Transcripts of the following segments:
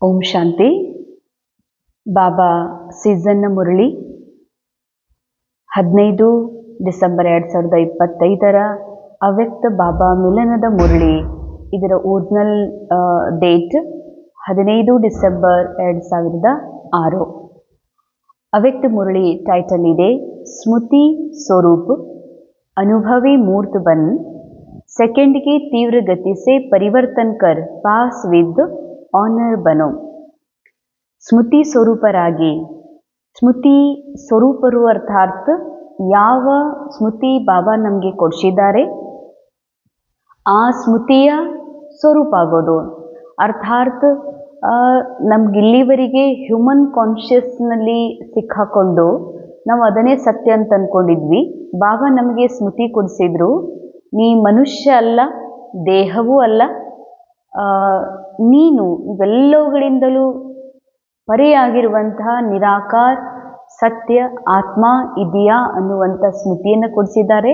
ಓಂ ಶಾಂತಿ. ಬಾಬಾ ಸೀಸನ್ನ Murali 15 December 2025 ಅವ್ಯಕ್ತ ಬಾಬಾ ಮಿಲನದ ಮುರಳಿ. ಇದರ original date 15 December 2006. ಅವ್ಯಕ್ತ ಮುರಳಿ ಟೈಟಲ್ ಇದೆ ಸ್ಮೃತಿ ಸ್ವರೂಪ್ अनुभवी मूर्त बन सेकंड की तीव्र गति से परिवर्तन कर पास विद ऑनर बनो. ಸ್ಮೃತಿ ಸ್ವರೂಪರಾಗಿ, ಸ್ಮೃತಿ ಸ್ವರೂಪರು ಅರ್ಥಾತ್ ಯಾವ ಸ್ಮೃತಿ ಬಾಬಾ ನಮಗೆ ಕೊಡಿಸಿದ್ದಾರೆ ಆ ಸ್ಮೃತಿಯ ಸ್ವರೂಪ ಆಗೋದು. ಅರ್ಥಾತ್ ನಮ್ಗಿಲ್ಲಿವರೆಗೆ ಹ್ಯೂಮನ್ ಕಾನ್ಷಿಯಸ್ನಲ್ಲಿ ಸಿಕ್ಕಾಕೊಂಡು ನಾವು ಅದನ್ನೇ ಸತ್ಯ ಅಂತ ಅಂದ್ಕೊಂಡಿದ್ವಿ. ಬಾಬಾ ನಮಗೆ ಸ್ಮೃತಿ ಕೊಡಿಸಿದ್ರು, ನೀ ಮನುಷ್ಯ ಅಲ್ಲ, ದೇಹವೂ ಅಲ್ಲ, ನೀನು ಇವೆಲ್ಲವುಗಳಿಂದಲೂ ಪರೆಯಾಗಿರುವಂತಹ ನಿರಾಕಾರ ಸತ್ಯ ಆತ್ಮ ಇದೆಯಾ ಅನ್ನುವಂಥ ಸ್ಮೃತಿಯನ್ನು ಕೊಡಿಸಿದ್ದಾರೆ.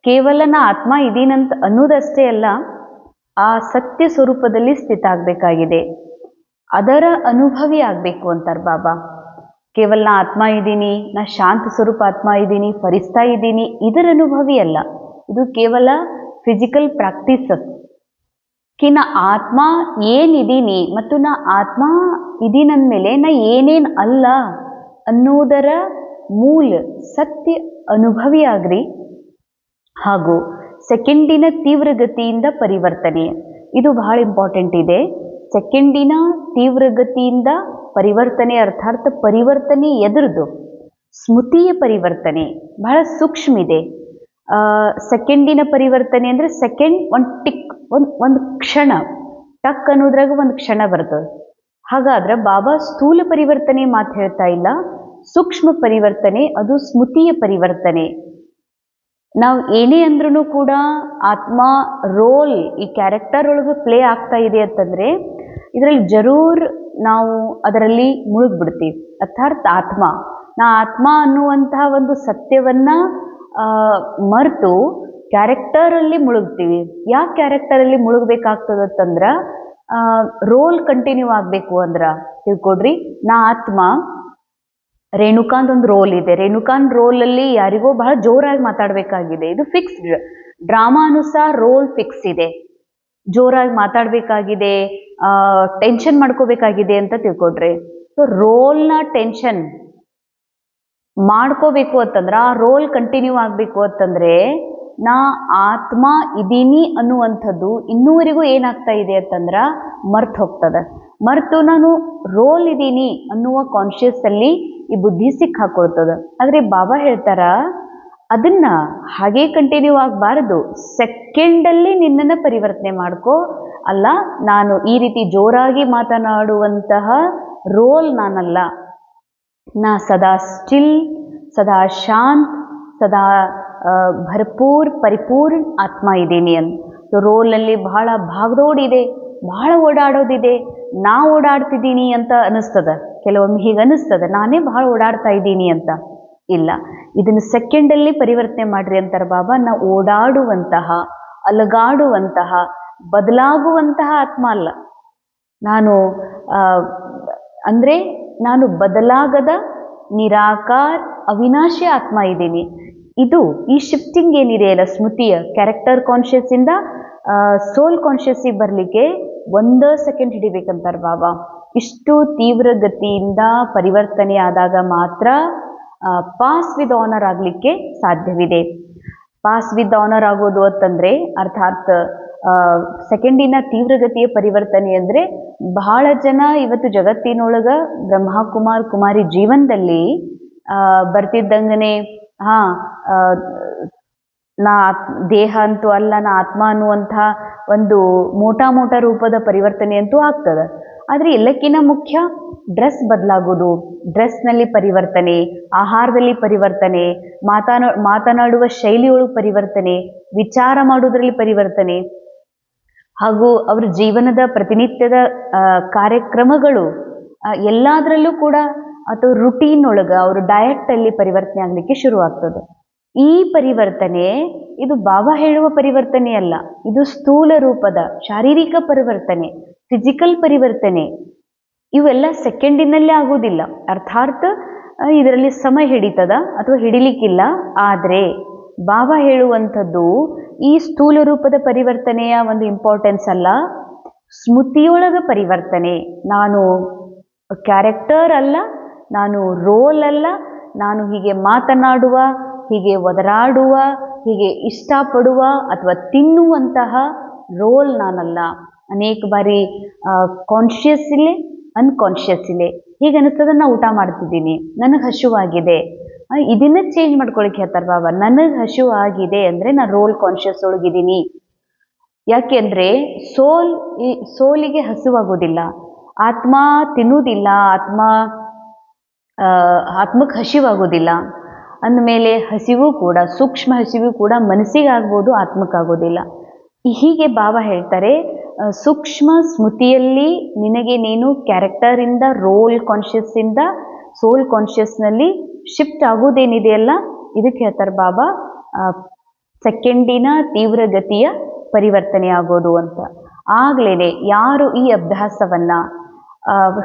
ಕೇವಲ ನಾ ಆತ್ಮ ಇದೀನಂತ ಅನ್ನೋದಷ್ಟೇ ಅಲ್ಲ, ಆ ಸತ್ಯ ಸ್ವರೂಪದಲ್ಲಿ ಸ್ಥಿತ ಆಗಬೇಕಾಗಿದೆ, ಅದರ ಅನುಭವಿ ಆಗಬೇಕು ಅಂತಾರೆ ಬಾಬಾ. ಕೇವಲ ನಾ ಆತ್ಮ ಇದ್ದೀನಿ, ನಾ ಶಾಂತ ಸ್ವರೂಪ ಆತ್ಮ ಇದ್ದೀನಿ, ಫರಿಸ್ತಾ ಇದ್ದೀನಿ, ಇದರ ಅನುಭವಿ ಅಲ್ಲ. ಇದು ಕೇವಲ ಫಿಸಿಕಲ್ ಪ್ರಾಕ್ಟೀಸಸ್ ಕಿ ನಾ ಆತ್ಮ ಏನಿದ್ದೀನಿ ಮತ್ತು ನಾ ಆತ್ಮ ಇದೀನಂದಮೇಲೆ ನಾ ಏನೇನು ಅಲ್ಲ ಅನ್ನೋದರ ಮೂಲ ಸತ್ಯ ಅನುಭವಿ ಆಗ್ರಿ. ಹಾಗೂ ಸೆಕೆಂಡಿನ ತೀವ್ರಗತಿಯಿಂದ ಪರಿವರ್ತನೆ, ಇದು ಬಹಳ ಇಂಪಾರ್ಟೆಂಟ್ ಇದೆ. ಸೆಕೆಂಡಿನ ತೀವ್ರಗತಿಯಿಂದ ಪರಿವರ್ತನೆ ಅರ್ಥಾತ್ ಪರಿವರ್ತನೆ ಎದುರುದು ಸ್ಮೃತಿಯ ಪರಿವರ್ತನೆ ಬಹಳ ಸೂಕ್ಷ್ಮ ಇದೆ. ಸೆಕೆಂಡಿನ ಪರಿವರ್ತನೆ ಅಂದರೆ ಸೆಕೆಂಡ್ ಒಂದು ಟಿಕ್, ಒಂದು ಕ್ಷಣ, ಟಕ್ ಅನ್ನೋದ್ರಾಗ ಒಂದು ಕ್ಷಣ ಬರ್ತದೆ. ಹಾಗಾದ್ರೆ ಬಾಬಾ ಸ್ಥೂಲ ಪರಿವರ್ತನೆ ಮಾತು ಹೇಳ್ತಾ ಇಲ್ಲ, ಸೂಕ್ಷ್ಮ ಪರಿವರ್ತನೆ, ಅದು ಸ್ಮೃತಿಯ ಪರಿವರ್ತನೆ. ನಾವು ಏನೇ ಅಂದ್ರೂ ಕೂಡ ಆತ್ಮ ರೋಲ್ ಈ ಕ್ಯಾರೆಕ್ಟರ್ ಒಳಗೆ ಪ್ಲೇ ಆಗ್ತಾ ಇದೆ ಅಂತಂದರೆ ಇದರಲ್ಲಿ ಜರೂರ್ ನಾವು ಅದರಲ್ಲಿ ಮುಳುಗ್ಬಿಡ್ತೀವಿ. ಅರ್ಥಾತ್ ನಾ ಆತ್ಮ ಅನ್ನುವಂತಹ ಒಂದು ಸತ್ಯವನ್ನು ಮರೆತು ಕ್ಯಾರೆಕ್ಟರಲ್ಲಿ ಮುಳುಗ್ತೀವಿ. ಯಾಕೆ ಕ್ಯಾರೆಕ್ಟರಲ್ಲಿ ಮುಳುಗಬೇಕಾಗ್ತದಂತಂದ್ರೆ ರೋಲ್ ಕಂಟಿನ್ಯೂ ಆಗಬೇಕು ಅಂದ್ರೆ ತಿಳ್ಕೊಡ್ರಿ. ನಾ ಆತ್ಮ, ರೇಣುಕಾಂದ್ ಒಂದು ರೋಲ್ ಇದೆ, ರೇಣುಕಾಂದ್ ರೋಲಲ್ಲಿ ಯಾರಿಗೋ ಬಹಳ ಜೋರಾಗಿ ಮಾತಾಡಬೇಕಾಗಿದೆ. ಇದು ಫಿಕ್ಸ್ಡ್ ಡ್ರಾಮಾ ಅನುಸಾರ ರೋಲ್ ಫಿಕ್ಸ್ ಇದೆ, ಜೋರಾಗಿ ಮಾತಾಡಬೇಕಾಗಿದೆ, ಟೆನ್ಷನ್ ಮಾಡ್ಕೋಬೇಕಾಗಿದೆ ಅಂತ ತಿಳ್ಕೊಡ್ರಿ. ಸೊ ರೋಲ್ನ ಟೆನ್ಷನ್ ಮಾಡ್ಕೋಬೇಕು ಅಂತಂದ್ರೆ, ಆ ರೋಲ್ ಕಂಟಿನ್ಯೂ ಆಗಬೇಕು ಅಂತಂದರೆ ನಾ ಆತ್ಮ ಇದೀನಿ ಅನ್ನುವಂಥದ್ದು ಇನ್ನೂವರೆಗೂ ಏನಾಗ್ತಾ ಇದೆ ಅಂತಂದ್ರೆ ಮರ್ತು ಹೋಗ್ತದೆ. ಮರೆತು ನಾನು ರೋಲ್ ಇದ್ದೀನಿ ಅನ್ನುವ ಕಾನ್ಷಿಯಸ್ಸಲ್ಲಿ ಈ ಬುದ್ಧಿ ಸಿಕ್ಕಾಕೊಳ್ತದೆ. ಆದರೆ ಬಾಬಾ ಹೇಳ್ತಾರ ಅದನ್ನ ಹಾಗೇ ಕಂಟಿನ್ಯೂ ಆಗಬಾರದು, ಸೆಕೆಂಡಲ್ಲಿ ನಿನ್ನನ್ನು ಪರಿವರ್ತನೆ ಮಾಡ್ಕೋ. ಅಲ್ಲ, ನಾನು ಈ ರೀತಿ ಜೋರಾಗಿ ಮಾತನಾಡುವಂತಹ ರೋಲ್ ನಾನಲ್ಲ, ನಾ ಸದಾ ಸ್ಟಿಲ್, ಸದಾ ಶಾಂತ್, ಸದಾ ಭರ್ಪೂರ್ ಪರಿಪೂರ್ಣ ಆತ್ಮ ಇದ್ದೀನಿ ಅಂತ. ರೋಲಲ್ಲಿ ಬಹಳ ಭಾಗದೋಡಿದೆ, ಬಹಳ ಓಡಾಡೋದಿದೆ, ನಾ ಓಡಾಡ್ತಿದ್ದೀನಿ ಅಂತ ಅನಿಸ್ತದೆ. ಕೆಲವೊಮ್ಮೆ ಹೀಗೆ ಅನಿಸ್ತದೆ, ನಾನೇ ಬಹಳ ಓಡಾಡ್ತಾ ಇದ್ದೀನಿ ಅಂತ. ಇಲ್ಲ, ಇದನ್ನು ಸೆಕೆಂಡಲ್ಲಿ ಪರಿವರ್ತನೆ ಮಾಡ್ರಿ ಅಂತಾರೆ ಬಾಬಾ. ನಾ ಓಡಾಡುವಂತಹ, ಅಲಗಾಡುವಂತಹ, ಬದಲಾಗುವಂತಹ ಆತ್ಮ ಅಲ್ಲ ನಾನು. ಅಂದರೆ ನಾನು ಬದಲಾಗದ ನಿರಾಕಾರ ಅವಿನಾಶಿ ಆತ್ಮ ಇದ್ದೀನಿ. ಇದು ಈ ಶಿಫ್ಟಿಂಗ್ ಏನಿದೆ ಅಲ್ಲ ಸ್ಮೃತಿಯ ಕ್ಯಾರೆಕ್ಟರ್ ಕಾನ್ಷಿಯಸ್ಸಿಂದ ಸೋಲ್ ಕಾನ್ಷಿಯಸ್ಸಿಗೆ ಬರಲಿಕ್ಕೆ 1 ಸೆಕೆಂಡ್ ಹಿಡಿಬೇಕಂತಾರೆ ಬಾಬಾ. ಇಷ್ಟು ತೀವ್ರ ಗತಿಯಿಂದ ಪರಿವರ್ತನೆ ಆದಾಗ ಮಾತ್ರ ಪಾಸ್ ವಿತ್ ಆನರ್ ಆಗಲಿಕ್ಕೆ ಸಾಧ್ಯವಿದೆ. ಪಾಸ್ ವಿತ್ ಆನರ್ ಆಗೋದು ಅಂತಂದರೆ ಅರ್ಥಾತ್ ಸೆಕೆಂಡಿನ ತೀವ್ರಗತಿಯ ಪರಿವರ್ತನೆ ಅಂದರೆ ಬಹಳ ಜನ ಇವತ್ತು ಜಗತ್ತಿನೊಳಗೆ ಬ್ರಹ್ಮಕುಮಾರ್ ಕುಮಾರಿ ಜೀವನದಲ್ಲಿ ಬರ್ತಿದ್ದಂಗನೆ ನಾ ದೇಹ ಅಂತೂ ಅಲ್ಲ, ನಾ ಆತ್ಮ ಅನ್ನುವಂಥ ಒಂದು ಮೋಟ ರೂಪದ ಪರಿವರ್ತನೆ ಅಂತೂ ಆಗ್ತದೆ. ಆದರೆ ಎಲ್ಲಕ್ಕಿಂತ ಮುಖ್ಯ ಡ್ರೆಸ್ ಬದಲಾಗೋದು, ಡ್ರೆಸ್ನಲ್ಲಿ ಪರಿವರ್ತನೆ, ಆಹಾರದಲ್ಲಿ ಪರಿವರ್ತನೆ, ಮಾತನಾಡುವ ಶೈಲಿಯೊಳಗೆ ಪರಿವರ್ತನೆ, ವಿಚಾರ ಮಾಡೋದ್ರಲ್ಲಿ ಪರಿವರ್ತನೆ, ಹಾಗೂ ಅವರ ಜೀವನದ ಪ್ರತಿನಿತ್ಯದ ಕಾರ್ಯಕ್ರಮಗಳು ಎಲ್ಲದರಲ್ಲೂ ಕೂಡ ಅಥವಾ ರುಟೀನ್ ಒಳಗೆ ಅವರು ಡಯಟಲ್ಲಿ ಪರಿವರ್ತನೆ ಆಗಲಿಕ್ಕೆ ಶುರುವಾಗ್ತದೆ. ಈ ಪರಿವರ್ತನೆ ಇದು ಬಾಬಾ ಹೇಳುವ ಪರಿವರ್ತನೆ ಅಲ್ಲ, ಇದು ಸ್ಥೂಲ ರೂಪದ ಶಾರೀರಿಕ ಪರಿವರ್ತನೆ, ಫಿಸಿಕಲ್ ಪರಿವರ್ತನೆ. ಇವೆಲ್ಲ ಸೆಕೆಂಡಿನಲ್ಲೇ ಆಗೋದಿಲ್ಲ. ಅರ್ಥಾತ್ ಇದರಲ್ಲಿ ಸಮಯ ಹಿಡಿತದ ಅಥವಾ ಹಿಡಿಲಿಕ್ಕಿಲ್ಲ. ಆದರೆ ಬಾಬಾ ಹೇಳುವಂಥದ್ದು ಈ ಸ್ಥೂಲ ರೂಪದ ಪರಿವರ್ತನೆಯ ಒಂದು ಇಂಪಾರ್ಟೆನ್ಸ್ ಅಲ್ಲ, ಸ್ಮೃತಿಯೊಳಗ ಪರಿವರ್ತನೆ. ನಾನು ಕ್ಯಾರೆಕ್ಟರ್ ಅಲ್ಲ, ನಾನು ರೋಲ್ ಅಲ್ಲ, ನಾನು ಹೀಗೆ ಮಾತನಾಡುವ, ಹೀಗೆ ಒದರಾಡುವ, ಹೀಗೆ ಇಷ್ಟಪಡುವ ಅಥವಾ ತಿನ್ನುವಂತಹ ರೋಲ್ ನಾನಲ್ಲ. ಅನೇಕ ಬಾರಿ ಕಾನ್ಷಿಯಸ್ ಇಲ್ಲೇ ಅನ್ಕಾನ್ಷಿಯಸ್ ಇಲ್ಲೇ ಹೀಗೆ ಅನಿಸ್ತದ, ನಾ ಊಟ ಮಾಡ್ತಿದ್ದೀನಿ, ನನಗೆ ಹಸಿವಾಗಿದೆ, ಇದನ್ನ ಚೇಂಜ್ ಮಾಡ್ಕೊಳಕ್ಕೆ ಹೇಳ್ತಾರೆ ಬಾಬಾ. ನನಗೆ ಹಸಿವಾಗಿದೆ ಅಂದರೆ ನಾನು ರೋಲ್ ಕಾನ್ಷಿಯಸ್ ಒಳಗಿದ್ದೀನಿ. ಯಾಕೆಂದರೆ ಸೋಲಿಗೆ ಹಸಿವಾಗೋದಿಲ್ಲ, ಆತ್ಮ ತಿನ್ನುವುದಿಲ್ಲ, ಆತ್ಮಕ್ಕೆ ಹಸಿವಾಗೋದಿಲ್ಲ. ಅಂದಮೇಲೆ ಹಸಿವು ಕೂಡ, ಸೂಕ್ಷ್ಮ ಹಸಿವು ಕೂಡ ಮನಸ್ಸಿಗೆ ಆಗ್ಬೋದು, ಆತ್ಮಕ್ಕಾಗೋದಿಲ್ಲ. ಹೀಗೆ ಬಾಬಾ ಹೇಳ್ತಾರೆ, ಸೂಕ್ಷ್ಮ ಸ್ಮೃತಿಯಲ್ಲಿ ನಿನಗೆ ನೀನು ಕ್ಯಾರೆಕ್ಟರಿಂದ ರೋಲ್ ಕಾನ್ಷಿಯಸ್ಸಿಂದ ಸೋಲ್ ಕಾನ್ಷಿಯಸ್ನಲ್ಲಿ ಶಿಫ್ಟ್ ಆಗೋದೇನಿದೆಯಲ್ಲ, ಇದಕ್ಕೆ ಹೇಳ್ತಾರೆ ಬಾಬಾ ಸೆಕೆಂಡಿನ ತೀವ್ರಗತಿಯ ಪರಿವರ್ತನೆ ಆಗೋದು ಅಂತ. ಆಗ್ಲೇ ಯಾರು ಈ ಅಭ್ಯಾಸವನ್ನು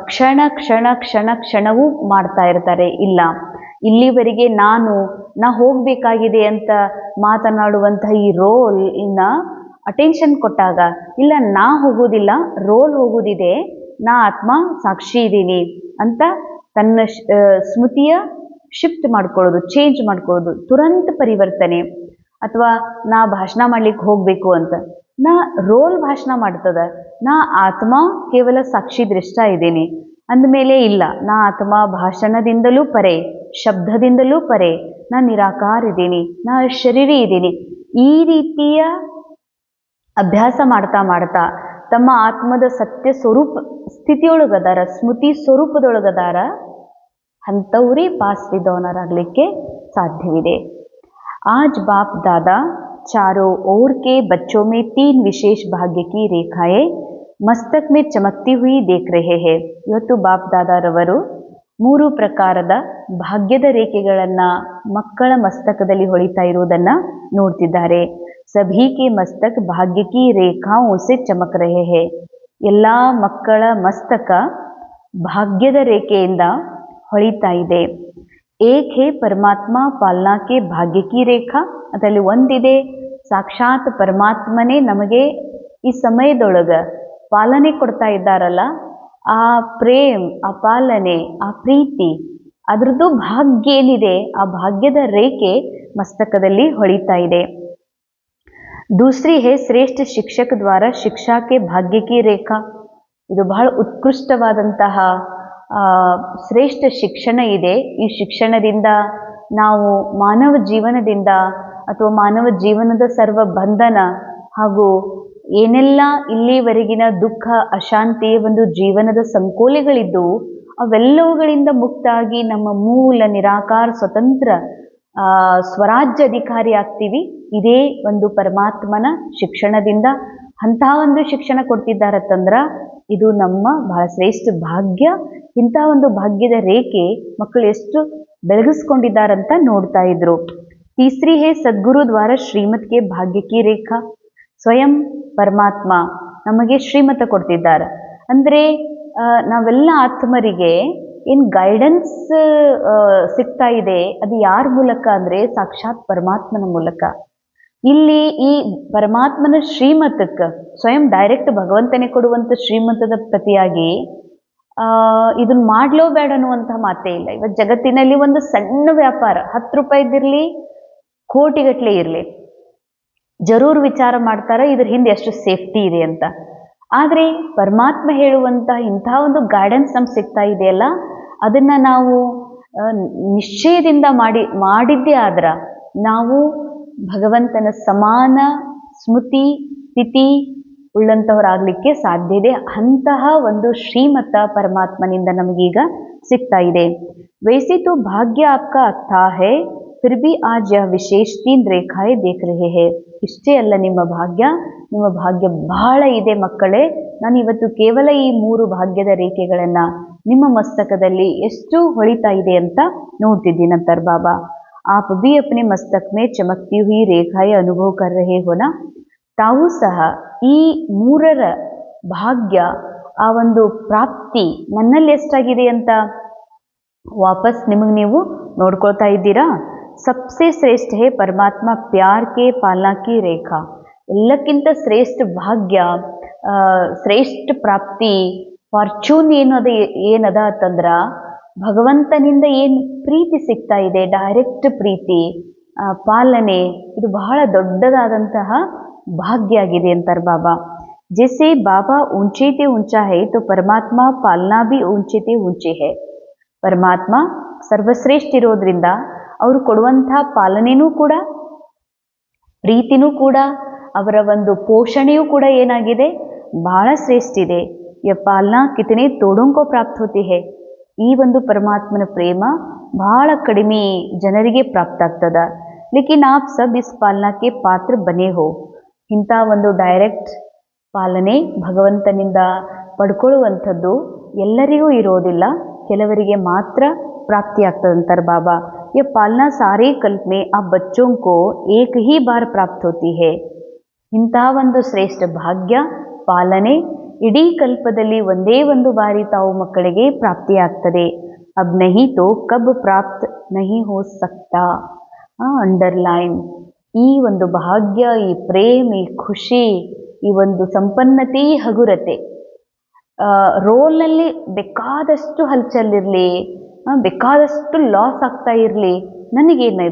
ಕ್ಷಣ ಕ್ಷಣ ಕ್ಷಣ ಕ್ಷಣವೂ ಮಾಡ್ತಾ ಇರ್ತಾರೆ, ಇಲ್ಲ ಇಲ್ಲಿವರೆಗೆ ನಾ ಹೋಗಬೇಕಾಗಿದೆ ಅಂತ ಮಾತನಾಡುವಂತಹ ಈ ರೋಲ್ ಅಟೆನ್ಷನ್ ಕೊಟ್ಟಾಗ, ಇಲ್ಲ ನಾ ಹೋಗೋದಿಲ್ಲ, ರೋಲ್ ಹೋಗೋದಿದೆ, ನಾ ಆತ್ಮ ಸಾಕ್ಷಿ ಇದ್ದೀನಿ ಅಂತ ತನ್ನ ಸ್ಮೃತಿಯ ಶಿಫ್ಟ್ ಮಾಡ್ಕೊಳ್ಳೋದು, ಚೇಂಜ್ ಮಾಡ್ಕೊಳ್ಳೋದು, ತುರಂತ ಪರಿವರ್ತನೆ. ಅಥವಾ ನಾ ಭಾಷಣ ಮಾಡ್ಲಿಕ್ಕೆ ಹೋಗಬೇಕು ಅಂತ, ನಾ ರೋಲ್ ಭಾಷಣ ಮಾಡ್ತದ, ನಾ ಆತ್ಮ ಕೇವಲ ಸಾಕ್ಷಿ ದೃಷ್ಟ ಇದ್ದೀನಿ ಅಂದಮೇಲೆ ಇಲ್ಲ, ನಾ ಆತ್ಮ ಭಾಷಣದಿಂದಲೂ ಪರೆ, ಶಬ್ದದಿಂದಲೂ ಪರೆ, ನಾ ನಿರಾಕಾರ ಇದ್ದೀನಿ, ನಾ ಶರೀರಿ ಇದ್ದೀನಿ. ಈ ರೀತಿಯ ಅಭ್ಯಾಸ ಮಾಡ್ತಾ ಮಾಡ್ತಾ ತಮ್ಮ ಆತ್ಮದ ಸತ್ಯ ಸ್ವರೂಪ ಸ್ಥಿತಿಯೊಳಗದಾರ, ಸ್ಮೃತಿ ಸ್ವರೂಪದೊಳಗದಾರ, ಅಂಥವರೇ ಪಾಸ್ ವಿದ್ವಾನರ್ ಆಗಲಿಕ್ಕೆ ಸಾಧ್ಯವಿದೆ. आज बाप दादा चारों ओर के बच्चों में 3 विशेष भाग्य की रेखाएं मस्तक में चमकती हुई देख रहे हैं. ಇವತ್ತು ಬಾಪ್ ದಾದಾರವರು 3 ಪ್ರಕಾರದ ಭಾಗ್ಯದ ರೇಖೆಗಳನ್ನು ಮಕ್ಕಳ ಮಸ್ತಕದಲ್ಲಿ ಹೊಳಿತಾ ಇರುವುದನ್ನು ನೋಡ್ತಿದ್ದಾರೆ. ಸಭಿ ಕೆ ಮಸ್ತಕ್ ಭಾಗ್ಯ ಕಿ ರೇಖಾओं से ಚಮಕ ರಹೆ ಹೇ. ಎಲ್ಲ ಮಕ್ಕಳ ಮಸ್ತಕ ಭಾಗ್ಯದ ರೇಖೆಯಿಂದ ಹೊಳಿತಾ ಇದೆ. ಏಕ್ ಹೇ ಪರಮಾತ್ಮ ಪಾಲನಾ ಕೆ ಭಾಗ್ಯ ಕಿ ರೇಖಾ. ಅದರಲ್ಲಿ ಒಂದಿದೆ, ಸಾಕ್ಷಾತ್ ಪರಮಾತ್ಮನೇ ನಮಗೆ ಈ ಸಮಯದೊಳಗೆ ಪಾಲನೆ ಕೊಡ್ತಾ ಇದ್ದಾರಲ್ಲ, ಆ ಪ್ರೇಮ್, ಆ ಪಾಲನೆ, ಆ ಪ್ರೀತಿ, ಅದರದ್ದು ಭಾಗ್ಯ ಏನಿದೆ, ಆ ಭಾಗ್ಯದ ರೇಖೆ ಮಸ್ತಕದಲ್ಲಿ ಹೊಳಿತಾ ಇದೆ. ದೂಸರಿ ಹೇ ಶ್ರೇಷ್ಠ ಶಿಕ್ಷಕ ದ್ವಾರ ಶಿಕ್ಷಾ ಕೆ ಭಾಗ್ಯ ಕಿ ರೇಖಾ. ಇದು ಬಹಳ ಉತ್ಕೃಷ್ಟವಾದಂತಹ ಶ್ರೇಷ್ಠ ಶಿಕ್ಷಣ ಇದೆ. ಈ ಶಿಕ್ಷಣದಿಂದ ನಾವು ಮಾನವ ಜೀವನದಿಂದ ಅಥವಾ ಮಾನವ ಜೀವನದ ಸರ್ವ ಬಂಧನ ಹಾಗೂ ಏನೆಲ್ಲ ಇಲ್ಲಿವರೆಗಿನ ದುಃಖ ಅಶಾಂತಿಯ ಒಂದು ಜೀವನದ ಸಂಕೋಲೆಗಳಿದ್ದು ಅವೆಲ್ಲವುಗಳಿಂದ ಮುಕ್ತಾಗಿ ನಮ್ಮ ಮೂಲ ನಿರಾಕಾರ ಸ್ವತಂತ್ರ ಸ್ವರಾಜ್ಯ ಅಧಿಕಾರಿ ಆಗ್ತೀವಿ. ಇದೇ ಒಂದು ಪರಮಾತ್ಮನ ಶಿಕ್ಷಣದಿಂದ. ಅಂತಹ ಒಂದು ಶಿಕ್ಷಣ ಕೊಡ್ತಿದ್ದಾರತ್ತಂದ್ರ ಇದು ನಮ್ಮ ಬಹಳ ಶ್ರೇಷ್ಠ ಭಾಗ್ಯ. ಇಂಥ ಒಂದು ಭಾಗ್ಯದ ರೇಖೆ ಮಕ್ಕಳು ಎಷ್ಟು ಬೆಳಗಿಸ್ಕೊಂಡಿದ್ದಾರಂತ ನೋಡ್ತಾ ಇದ್ರು. ತೀಸರಿ ಹೇ ಸದ್ಗುರು ದ್ವಾರ ಶ್ರೀಮತ್ ಕೆ ಭಾಗ್ಯ ಕಿ ರೇಖಾ. ಸ್ವಯಂ ಪರಮಾತ್ಮ ನಮಗೆ ಶ್ರೀಮತ ಕೊಡ್ತಿದ್ದಾರೆ. ಅಂದರೆ ನಾವೆಲ್ಲ ಆತ್ಮರಿಗೆ ಏನು ಗೈಡೆನ್ಸ್ ಸಿಗ್ತಾ ಇದೆ, ಅದು ಯಾರ ಮೂಲಕ ಅಂದರೆ ಸಾಕ್ಷಾತ್ ಪರಮಾತ್ಮನ ಮೂಲಕ. ಇಲ್ಲಿ ಈ ಪರಮಾತ್ಮನ ಶ್ರೀಮತಕ್ಕೆ ಸ್ವಯಂ ಡೈರೆಕ್ಟ್ ಭಗವಂತನೇ ಕೊಡುವಂಥ ಶ್ರೀಮತದ ಪ್ರತಿಯಾಗಿ ಇದನ್ನ ಮಾಡ್ಲೋ ಬೇಡ ಅನ್ನುವಂಥ ಮಾತೇ ಇಲ್ಲ. ಇವತ್ತು ಜಗತ್ತಿನಲ್ಲಿ ಒಂದು ಸಣ್ಣ ವ್ಯಾಪಾರ 10 ರೂಪಾಯಿದಿರಲಿ, ಕೋಟಿಗಟ್ಟಲೆ ಇರಲಿ, ಜರೂರು ವಿಚಾರ ಮಾಡ್ತಾರೆ ಇದ್ರ ಹಿಂದೆ ಎಷ್ಟು ಸೇಫ್ಟಿ ಇದೆ ಅಂತ. ಆದರೆ ಪರಮಾತ್ಮ ಹೇಳುವಂಥ ಇಂಥ ಒಂದು ಗೈಡೆನ್ಸ್ ನಮ್ಗೆ ಸಿಗ್ತಾ ಇದೆಯಲ್ಲ, ಅದನ್ನು ನಾವು ನಿಶ್ಚಯದಿಂದ ಮಾಡಿದ್ದೇ ಆದ್ರೆ ನಾವು ಭಗವಂತನ ಸಮಾನ ಸ್ಮೃತಿ ಸ್ಥಿತಿ ಉಳ್ಳಂಥವರಾಗಲಿಕ್ಕೆ ಸಾಧ್ಯ ಇದೆ. ಅಂತಹ ಒಂದು ಶ್ರೀಮತ ಪರಮಾತ್ಮನಿಂದ ನಮಗೀಗ ಸಿಗ್ತಾ ಇದೆ. ವೈಸೆ ತೋ ಭಾಗ್ಯ ಆಪ್ಕಾ ಅರ್ಥಾ ಹೈ, ಫಿರ್ ಭಿ ಆಜ್ ಯಹ ವಿಶೇಷ 3 ರೇಖಾಯೇ ದೇಖ್ ರಹೆ ಹೈ. ಇಷ್ಟೇ ಅಲ್ಲ ನಿಮ್ಮ ಭಾಗ್ಯ ಬಹಳ ಇದೆ ಮಕ್ಕಳೇ. ನಾನು ಇವತ್ತು ಕೇವಲ ಈ 3 ಭಾಗ್ಯದ ರೇಖೆಗಳನ್ನು ನಿಮ್ಮ ಮಸ್ತಕದಲ್ಲಿ ಎಷ್ಟು ಹೊಳಿತಾ ಇದೆ ಅಂತ ನೋಡ್ತಿದ್ದೀನಂತಾರೆ ಬಾಬಾ. आप भी अपने मस्तक में चमकती हुई रेखाएं अनुभव कर रहे हो ना. ತಾವು ಸಹ ಈ 3ರ ಭಾಗ್ಯ ಆ ಒಂದು ಪ್ರಾಪ್ತಿ ನನ್ನಲ್ಲಿ ಎಷ್ಟಾಗಿದೆ ಅಂತ ವಾಪಸ್ ನಿಮಗೆ ನೀವು ನೋಡ್ಕೊಳ್ತಾ ಇದ್ದೀರಾ. ಸಬ್ಸೆ ಶ್ರೇಷ್ಠ ಹೇ ಪರಮಾತ್ಮ ಪ್ಯಾರ್ ಕೆ ಪಾಲನಾ ಕಿ ರೇಖಾ. ಎಲ್ಲಕ್ಕಿಂತ ಶ್ರೇಷ್ಠ ಭಾಗ್ಯ, ಶ್ರೇಷ್ಠ ಪ್ರಾಪ್ತಿ, ಫಾರ್ಚೂನ್ ಏನದ ಅಂತಂದ್ರ ಭಗವಂತನಿಂದ ಏನು ಪ್ರೀತಿ ಸಿಗ್ತಾ ಇದೆ, ಡೈರೆಕ್ಟ್ ಪ್ರೀತಿ, ಪಾಲನೆ, ಇದು ಬಹಳ ದೊಡ್ಡದಾದಂತಹ ಭಾಗ್ಯ ಆಗಿದೆ ಅಂತಾರೆ ಬಾಬಾ. ಜೈಸೆ ಬಾಬಾ ಊಂಚೆತೆ ಊಂಚಾ ಹೈ ತೋ ಪರಮಾತ್ಮ ಪಾಲನಾ ಭಿ ಊಂಚೆತೆ ಊಂಚೆ ಹೈ. ಪರಮಾತ್ಮ ಸರ್ವಶ್ರೇಷ್ಠ ಇರೋದ್ರಿಂದ ಅವರು ಕೊಡುವಂತಹ ಪಾಲನೆನೂ ಕೂಡ, ಪ್ರೀತಿನೂ ಕೂಡ, ಅವರ ಒಂದು ಪೋಷಣೆಯೂ ಕೂಡ ಏನಾಗಿದೆ, ಬಹಳ ಶ್ರೇಷ್ಠ ಇದೆ. ಯ ಪಾಲನಾ ಕಿತನೆ ತೋಡೋಂಕೋ ಪ್ರಾಪ್ತ ಹೋತಿ ಹೈ. ಈ ಒಂದು ಪರಮಾತ್ಮನ ಪ್ರೇಮ ಬಹಳ ಕಡಿಮೆ ಜನರಿಗೆ ಪ್ರಾಪ್ತ ಆಗ್ತದ. ಲೇಕಿನ್ ಆಪ್ ಸಬ್ ಇಸ್ ಪಾಲನಾಕ್ಕೆ ಪಾತ್ರ ಬನೇ ಹೋ. ಇಂಥ ಒಂದು ಡೈರೆಕ್ಟ್ ಪಾಲನೆ ಭಗವಂತನಿಂದ ಪಡ್ಕೊಳ್ಳುವಂಥದ್ದು ಎಲ್ಲರಿಗೂ ಇರೋದಿಲ್ಲ, ಕೆಲವರಿಗೆ ಮಾತ್ರ ಪ್ರಾಪ್ತಿ ಆಗ್ತದಂತಾರೆ ಬಾಬಾ. ಯ ಪಾಲನಾ ಸಾರೇ ಕಲ್ಪ ಮೇ ಆ ಬಚ್ಚೋಂ ಕೋ ಏಕ್ ಹಿ ಬಾರ್ ಪ್ರಾಪ್ತ ಹೋತಿ ಹೈ. ಇಂತಹ ಒಂದು ಶ್ರೇಷ್ಠ ಭಾಗ್ಯ, ಪಾಲನೆ ಇಡೀ ಕಲ್ಪದಲ್ಲಿ ಒಂದೇ ಒಂದು ಬಾರಿ ತಾವು ಮಕ್ಕಳಿಗೆ ಪ್ರಾಪ್ತಿಯಾಗ್ತದೆ. ಅಬ್ ನಹಿ ತೋ ಕಬ್ ಪ್ರಾಪ್ತ ನಹಿ ಹೋ ಸಕ್ತಾ. ಅಂಡರ್ಲೈನ್. ಈ ಒಂದು ಭಾಗ್ಯ, ಈ ಪ್ರೇಮ್, ಈ ಖುಷಿ, ಈ ಒಂದು ಸಂಪನ್ನತೆ, ಈ ಹಗುರತೆ, ರೋಲ್ನಲ್ಲಿ ಬೇಕಾದಷ್ಟು ಹಲ್ಚಲ್ಲಿರಲಿ, ಬೇಕಾದಷ್ಟು ಲಾಸ್ ಆಗ್ತಾ ಇರಲಿ, ನನಗೇನು,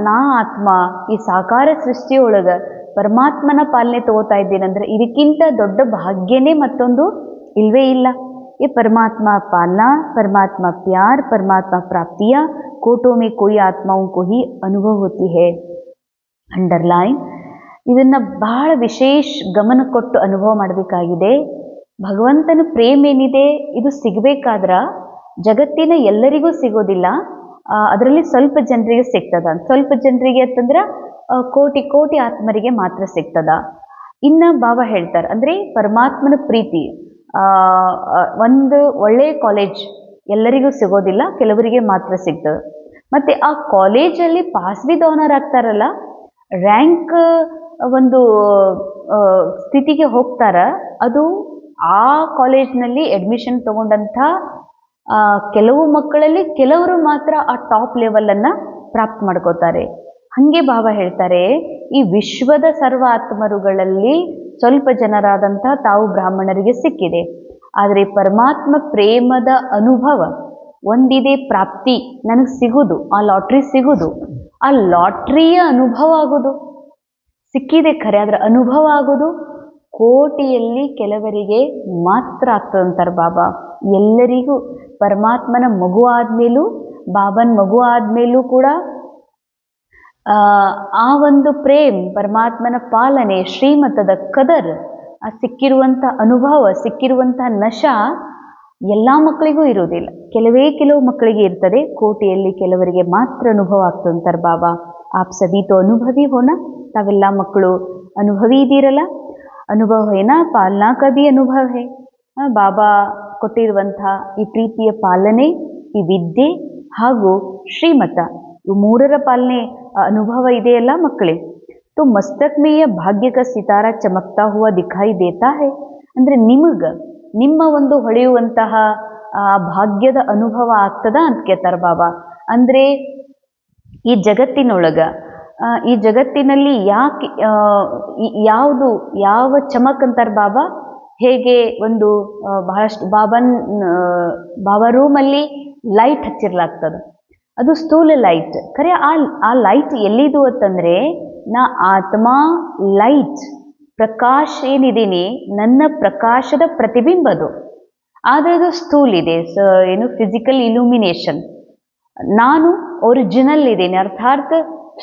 ನಾ ಆತ್ಮ ಈ ಸಾಕಾರ ಸೃಷ್ಟಿಯೊಳಗೆ ಪರಮಾತ್ಮನ ಪಾಲನೆ ತಗೋತಾ ಇದ್ದೀನಂದ್ರೆ ಇದಕ್ಕಿಂತ ದೊಡ್ಡ ಭಾಗ್ಯನೇ ಮತ್ತೊಂದು ಇಲ್ವೇ ಇಲ್ಲ. ಈ ಪರಮಾತ್ಮ ಪಾಲನಾ, ಪರಮಾತ್ಮ ಪ್ಯಾರ್, ಪರಮಾತ್ಮ ಪ್ರಾಪ್ತಿಯ ಕೋಟೋ ಮೇ ಕೋಯಿ ಆತ್ಮಾओं को ही ಅನುಭವ ಹೋತಿ ಹೈ. ಅಂಡರ್ಲೈನ್. ಇದನ್ನು ಬಹಳ ವಿಶೇಷ ಗಮನ ಕೊಟ್ಟು ಅನುಭವ ಮಾಡಬೇಕಾಗಿದೆ. ಭಗವಂತನ ಪ್ರೇಮ ಏನಿದೆ ಇದು ಸಿಗಬೇಕಾದ್ರೆ ಜಗತ್ತಿನ ಎಲ್ಲರಿಗೂ ಸಿಗೋದಿಲ್ಲ, ಅದರಲ್ಲಿ ಸ್ವಲ್ಪ ಜನರಿಗೆ ಸಿಗ್ತದ. ಸ್ವಲ್ಪ ಜನರಿಗೆ ಅಂತಂದ್ರೆ ಕೋಟಿ ಕೋಟಿ ಆತ್ಮರಿಗೆ ಮಾತ್ರ ಸಿಗ್ತದ. ಇನ್ನು ಬಾಬಾ ಹೇಳ್ತಾರೆ, ಅಂದರೆ ಪರಮಾತ್ಮನ ಪ್ರೀತಿ, ಒಂದು ಒಳ್ಳೆಯ ಕಾಲೇಜ್ ಎಲ್ಲರಿಗೂ ಸಿಗೋದಿಲ್ಲ, ಕೆಲವರಿಗೆ ಮಾತ್ರ ಸಿಗ್ತದೆ. ಮತ್ತು ಆ ಕಾಲೇಜಲ್ಲಿ ಪಾಸ್ ವಿತ್ ಆನರ್ ಆಗ್ತಾರಲ್ಲ, ರ್ಯಾಂಕ್ ಒಂದು ಸ್ಥಿತಿಗೆ ಹೋಗ್ತಾರ, ಅದು ಆ ಕಾಲೇಜ್ನಲ್ಲಿ ಅಡ್ಮಿಷನ್ ತಗೊಂಡಂಥ ಕೆಲವು ಮಕ್ಕಳಲ್ಲಿ ಕೆಲವರು ಮಾತ್ರ ಆ ಟಾಪ್ ಲೆವೆಲನ್ನು ಪ್ರಾಪ್ತ ಮಾಡ್ಕೋತಾರೆ. ಹಾಗೆ ಬಾಬಾ ಹೇಳ್ತಾರೆ, ಈ ವಿಶ್ವದ ಸರ್ವ ಆತ್ಮರುಗಳಲ್ಲಿ ಸ್ವಲ್ಪ ಜನರಾದಂಥ ತಾವು ಬ್ರಾಹ್ಮಣರಿಗೆ ಸಿಕ್ಕಿದೆ. ಆದರೆ ಪರಮಾತ್ಮ ಪ್ರೇಮದ ಅನುಭವ ಒಂದಿದೆ, ಪ್ರಾಪ್ತಿ ನನಗೆ ಸಿಗೋದು, ಆ ಲಾಟ್ರಿ ಸಿಗೋದು, ಆ ಲಾಟ್ರಿಯ ಅನುಭವ ಆಗೋದು ಸಿಕ್ಕಿದೆ ಖರೆ, ಅದರ ಅನುಭವ ಆಗೋದು ಕೋಟಿಯಲ್ಲಿ ಕೆಲವರಿಗೆ ಮಾತ್ರ ಆಗ್ತದಂತಾರೆ ಬಾಬಾ. ಎಲ್ಲರಿಗೂ ಪರಮಾತ್ಮನ ಮಗು ಆದಮೇಲೂ, ಬಾಬನ ಮಗು ಆದಮೇಲೂ ಕೂಡ ಆ ಒಂದು ಪ್ರೇಮ್, ಪರಮಾತ್ಮನ ಪಾಲನೆ, ಶ್ರೀಮತದ ಕದರ್, ಆ ಸಿಕ್ಕಿರುವಂಥ ಅನುಭವ, ಸಿಕ್ಕಿರುವಂಥ ನಶಾ ಎಲ್ಲ ಮಕ್ಕಳಿಗೂ ಇರೋದಿಲ್ಲ, ಕೆಲವು ಮಕ್ಕಳಿಗೆ ಇರ್ತದೆ, ಕೋಟಿಯಲ್ಲಿ ಕೆಲವರಿಗೆ ಮಾತ್ರ ಅನುಭವ ಆಗ್ತದಂತಾರೆ ಬಾಬಾ. ಆಪ್ ಸಭಿ ತೋ ಅನುಭವಿ ಹೋನ, ತಾವೆಲ್ಲ ಮಕ್ಕಳು ಅನುಭವಿ ಇದ್ದೀರಲ್ಲ. ಅನುಭವ ಏನಾ ಪಾಲನಾ ಕಭಿ ಅನುಭವ ಹೇ. ಬಾಬಾ ಕೊಟ್ಟಿರುವಂಥ ಈ ಪ್ರೀತಿಯ ಪಾಲನೆ, ಈ ವಿದ್ಯೆ ಹಾಗೂ ಶ್ರೀಮತ, ಇವು ಮೂರರ ಪಾಲನೆ ಅನುಭವ ಇದೆಯಲ್ಲ ಮಕ್ಕಳೇ. तो मस्तक में यह भाग्य का सितारा चमकता हुआ दिखाई देता है. ಅಂದರೆ ನಿಮ್ಮ ಒಂದು ಹೊಳೆಯುವಂತಹ ಭಾಗ್ಯದ ಅನುಭವ ಆಗ್ತದ ಅಂತ ಕೇಳ್ತಾರೆ ಬಾಬಾ. ಅಂದರೆ ಈ ಜಗತ್ತಿನಲ್ಲಿ ಯಾಕೆ ಯಾವ ಚಮಕ್ ಅಂತಾರೆ ಬಾಬಾ. ಹೇಗೆ ಒಂದು ಬಹಳಷ್ಟು ಬಾಬಾ ರೂಮಲ್ಲಿ ಲೈಟ್ ಹಚ್ಚಿರ್ಲಾಗ್ತದೆ, ಅದು ಸ್ಥೂಲ ಲೈಟ್ ಖರೆ. ಆ ಲೈಟ್ ಎಲ್ಲಿದು ಅಂತಂದರೆ, ನಾ ಆತ್ಮ ಲೈಟ್ ಪ್ರಕಾಶ್ ಏನಿದ್ದೀನಿ, ನನ್ನ ಪ್ರಕಾಶದ ಪ್ರತಿಬಿಂಬದು. ಆದರೆ ಅದು ಸ್ಥೂಲ ಇದೆ, ಫಿಸಿಕಲ್ ಇಲ್ಯೂಮಿನೇಷನ್. ನಾನು ಒರಿಜಿನಲ್ ಇದ್ದೀನಿ, ಅರ್ಥಾತ್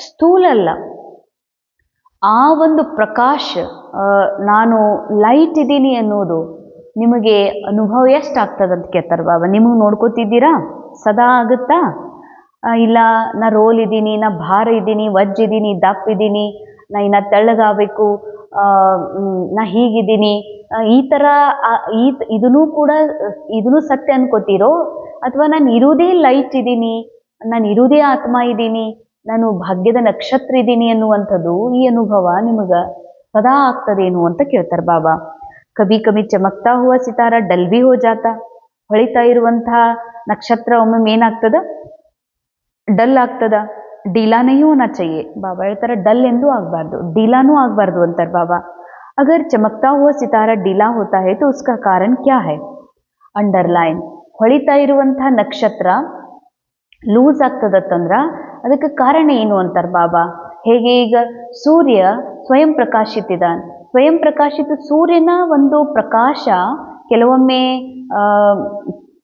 ಸ್ಥೂಲ ಅಲ್ಲ. ಆ ಒಂದು ಪ್ರಕಾಶ, ನಾನು ಲೈಟ್ ಇದ್ದೀನಿ ಅನ್ನೋದು ನಿಮಗೆ ಅನುಭವ ಎಷ್ಟಾಗ್ತದೆ ಅಂತ ಕೇಳ್ತಾರೆ ಬಾಬಾ. ನಿಮಗೆ ನೋಡ್ಕೋತಿದ್ದೀರಾ? ಸದಾ ಆಗುತ್ತಾ? ಇಲ್ಲ ನಾ ರೋಲ್ ಇದ್ದೀನಿ, ನಾ ಭಾರ ಇದ್ದೀನಿ, ವಜ್ಜಿದ್ದೀನಿ, ದಪ್ಪಿದ್ದೀನಿ, ನಾ ಇನ್ನು ತೆಳ್ಳಗಾಗಬೇಕು, ನಾ ಹೀಗಿದ್ದೀನಿ, ಈ ಥರ ಇದನ್ನು ಸತ್ಯ ಅನ್ಕೋತೀರೋ, ಅಥವಾ ನಾನು ಇರುವುದೇ ಲೈಟ್ ಇದ್ದೀನಿ, ನಾನು ಇರುವುದೇ ಆತ್ಮ ಇದ್ದೀನಿ, ನಾನು ಭಾಗ್ಯದ ನಕ್ಷತ್ರ ಇದ್ದೀನಿ ಅನ್ನುವಂಥದ್ದು ಈ ಅನುಭವ ನಿಮಗೆ ಸದಾ ಆಗ್ತದೇನು ಅಂತ ಕೇಳ್ತಾರೆ ಬಾಬಾ. ಕಭಿ ಕಭಿ ಚಮಕ್ತಾ ಹುವ ಸಿತಾರ ಡಲ್ ಬಿ ಹೋ ಜಾತಾ. ಹೊಳಿತಾ ಇರುವಂತಹ ನಕ್ಷತ್ರ ಒಮ್ಮೊಮ್ಮೆ ಏನಾಗ್ತದ, ಡಲ್ ಆಗ್ತದ. ಡೀಲಾ ನಹೀ ಹೋನಾ चाहिए. ಬಾಬಾ ಹೇಳ್ತಾರೆ ಡಲ್ ಎಂದೂ ಆಗಬಾರ್ದು, ಡೀಲಾನೂ ಆಗಬಾರ್ದು ಅಂತಾರೆ ಬಾಬಾ. ಅಗರ್ ಚಮಕ್ತಾ ಹುವ ಸಿತಾರ ಡೀಲಾ ಹೋತಾ ಹೈ ತೋ ಉಸ್ಕಾ ಕಾರಣ ಕ್ಯಾ ಹೈ. ಅಂಡರ್ಲೈನ್. ಹೊಳಿತಾ ಇರುವಂತಹ ನಕ್ಷತ್ರ ಲೂಸ್ ಆಗ್ತದತ್ತಂದ್ರ ಅದಕ್ಕೆ ಕಾರಣ ಏನು ಅಂತಾರೆ ಬಾಬಾ. ಹೇಗೆ ಈಗ ಸೂರ್ಯ ಸ್ವಯಂ ಪ್ರಕಾಶಿತಿದಾನ್, ಸ್ವಯಂ ಪ್ರಕಾಶಿತ ಸೂರ್ಯನ ಒಂದು ಪ್ರಕಾಶ ಕೆಲವೊಮ್ಮೆ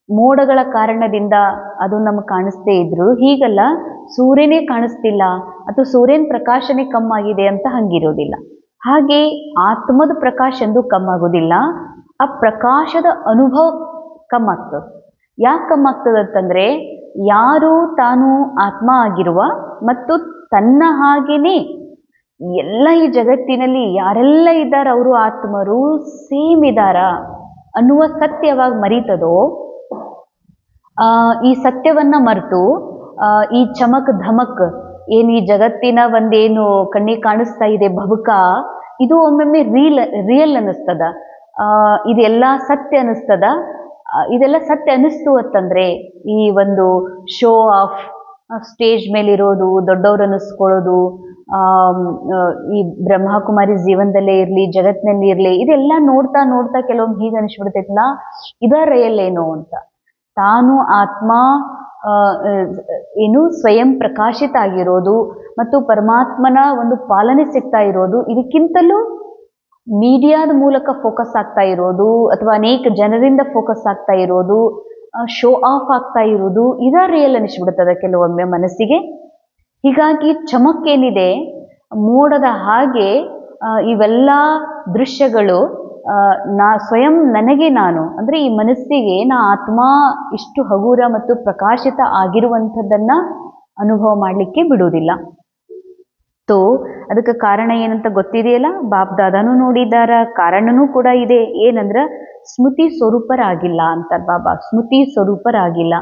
ಮೋಡಗಳ ಕಾರಣದಿಂದ ಅದು ನಮಗೆ ಕಾಣಿಸ್ತೇ ಇದ್ರು, ಹೀಗಲ್ಲ ಸೂರ್ಯನೇ ಕಾಣಿಸ್ತಿಲ್ಲ ಅಥವಾ ಸೂರ್ಯನ ಪ್ರಕಾಶನೇ ಕಮ್ಮಾಗಿದೆ ಅಂತ ಹಂಗಿರೋದಿಲ್ಲ. ಹಾಗೆ ಆತ್ಮದ ಪ್ರಕಾಶ ಎಂದು ಕಮ್ಮಾಗೋದಿಲ್ಲ, ಆ ಪ್ರಕಾಶದ ಅನುಭವ ಕಮ್ಮಾಗ್ತದೆ. ಯಾಕೆ ಕಮ್ಮಾಗ್ತದೆ ಅಂತಂದ್ರೆ, ಯಾರು ತಾನು ಆತ್ಮ ಆಗಿರುವ ಮತ್ತು ತನ್ನ ಹಾಗೇನೆ ಎಲ್ಲ ಈ ಜಗತ್ತಿನಲ್ಲಿ ಯಾರೆಲ್ಲ ಇದ್ದಾರೆ ಅವರು ಆತ್ಮರು ಸೇಮ್ ಇದ್ದಾರ ಅನ್ನುವ ಸತ್ಯ ಯಾವಾಗ ಮರೀತದೋ, ಈ ಸತ್ಯವನ್ನ ಮರೆತು ಈ ಚಮಕ್ ಧಮಕ್ ಏನು ಈ ಜಗತ್ತಿನ ಒಂದೇನು ಕಣ್ಣಿಗೆ ಕಾಣಿಸ್ತಾ ಇದೆ ಭವಕ, ಇದು ಒಮ್ಮೊಮ್ಮೆ ರಿಯಲ್ ಅನ್ನಿಸ್ತದ, ಇದೆಲ್ಲ ಸತ್ಯ ಅನ್ನಿಸ್ತದ. ಇದೆಲ್ಲ ಸತ್ಯ ಅನ್ನಿಸ್ತು ಅಂತಂದ್ರೆ ಈ ಒಂದು ಶೋ ಆಫ್ ಸ್ಟೇಜ್ ಮೇಲಿರೋದು, ದೊಡ್ಡವರು ಅನ್ನಿಸ್ಕೊಳ್ಳೋದು, ಈ ಬ್ರಹ್ಮಕುಮಾರಿ ಜೀವನದಲ್ಲೇ ಇರಲಿ ಜಗತ್ತಿನಲ್ಲಿ ಇರಲಿ, ಇದೆಲ್ಲ ನೋಡ್ತಾ ನೋಡ್ತಾ ಕೆಲವೊಮ್ಮೆ ಹೀಗೆ ಅನಿಸ್ಬಿಡ್ತೈತಲ್ಲ, ಇದ ರಿಯಲ್ ಏನು ಅಂತ. ತಾನು ಆತ್ಮ ಏನು ಸ್ವಯಂ ಪ್ರಕಾಶಿತ ಆಗಿರೋದು ಮತ್ತು ಪರಮಾತ್ಮನ ಒಂದು ಪಾಲನೆ ಸಿಗ್ತಾ ಇರೋದು, ಇದಕ್ಕಿಂತಲೂ ಮೀಡಿಯಾದ ಮೂಲಕ ಫೋಕಸ್ ಆಗ್ತಾ ಇರೋದು ಅಥವಾ ಅನೇಕ ಜನರಿಂದ ಫೋಕಸ್ ಆಗ್ತಾ ಇರೋದು, ಶೋ ಆಫ್ ಆಗ್ತಾ ಇರೋದು, ಇದ ರಿಯಲ್ ಅನಿಸ್ಬಿಡ್ತದೆ ಕೆಲವೊಮ್ಮೆ ಮನಸ್ಸಿಗೆ. ಹೀಗಾಗಿ ಚಮಕ್ ಏನಿದೆ ಮೋಡದ ಹಾಗೆ ಇವೆಲ್ಲ ದೃಶ್ಯಗಳು ಸ್ವಯಂ ನನಗೆ ನಾನು ಅಂದ್ರೆ ಈ ಮನಸ್ಸಿಗೆ ನಾ ಆತ್ಮ ಇಷ್ಟು ಹಗುರ ಮತ್ತು ಪ್ರಕಾಶಿತ ಆಗಿರುವಂಥದ್ದನ್ನ ಅನುಭವ ಮಾಡಲಿಕ್ಕೆ ಬಿಡುವುದಿಲ್ಲ. ತೋ ಅದಕ್ಕೆ ಕಾರಣ ಏನಂತ ಗೊತ್ತಿದೆಯಲ್ಲ, ಬಾಪ್ ದಾದಾನು ನೋಡಿದಾರ, ಕಾರಣನೂ ಕೂಡ ಇದೆ. ಏನಂದ್ರ ಸ್ಮೃತಿ ಸ್ವರೂಪರಾಗಿಲ್ಲ ಅಂತಾರೆ ಬಾಬಾ, ಸ್ಮೃತಿ ಸ್ವರೂಪರಾಗಿಲ್ಲ.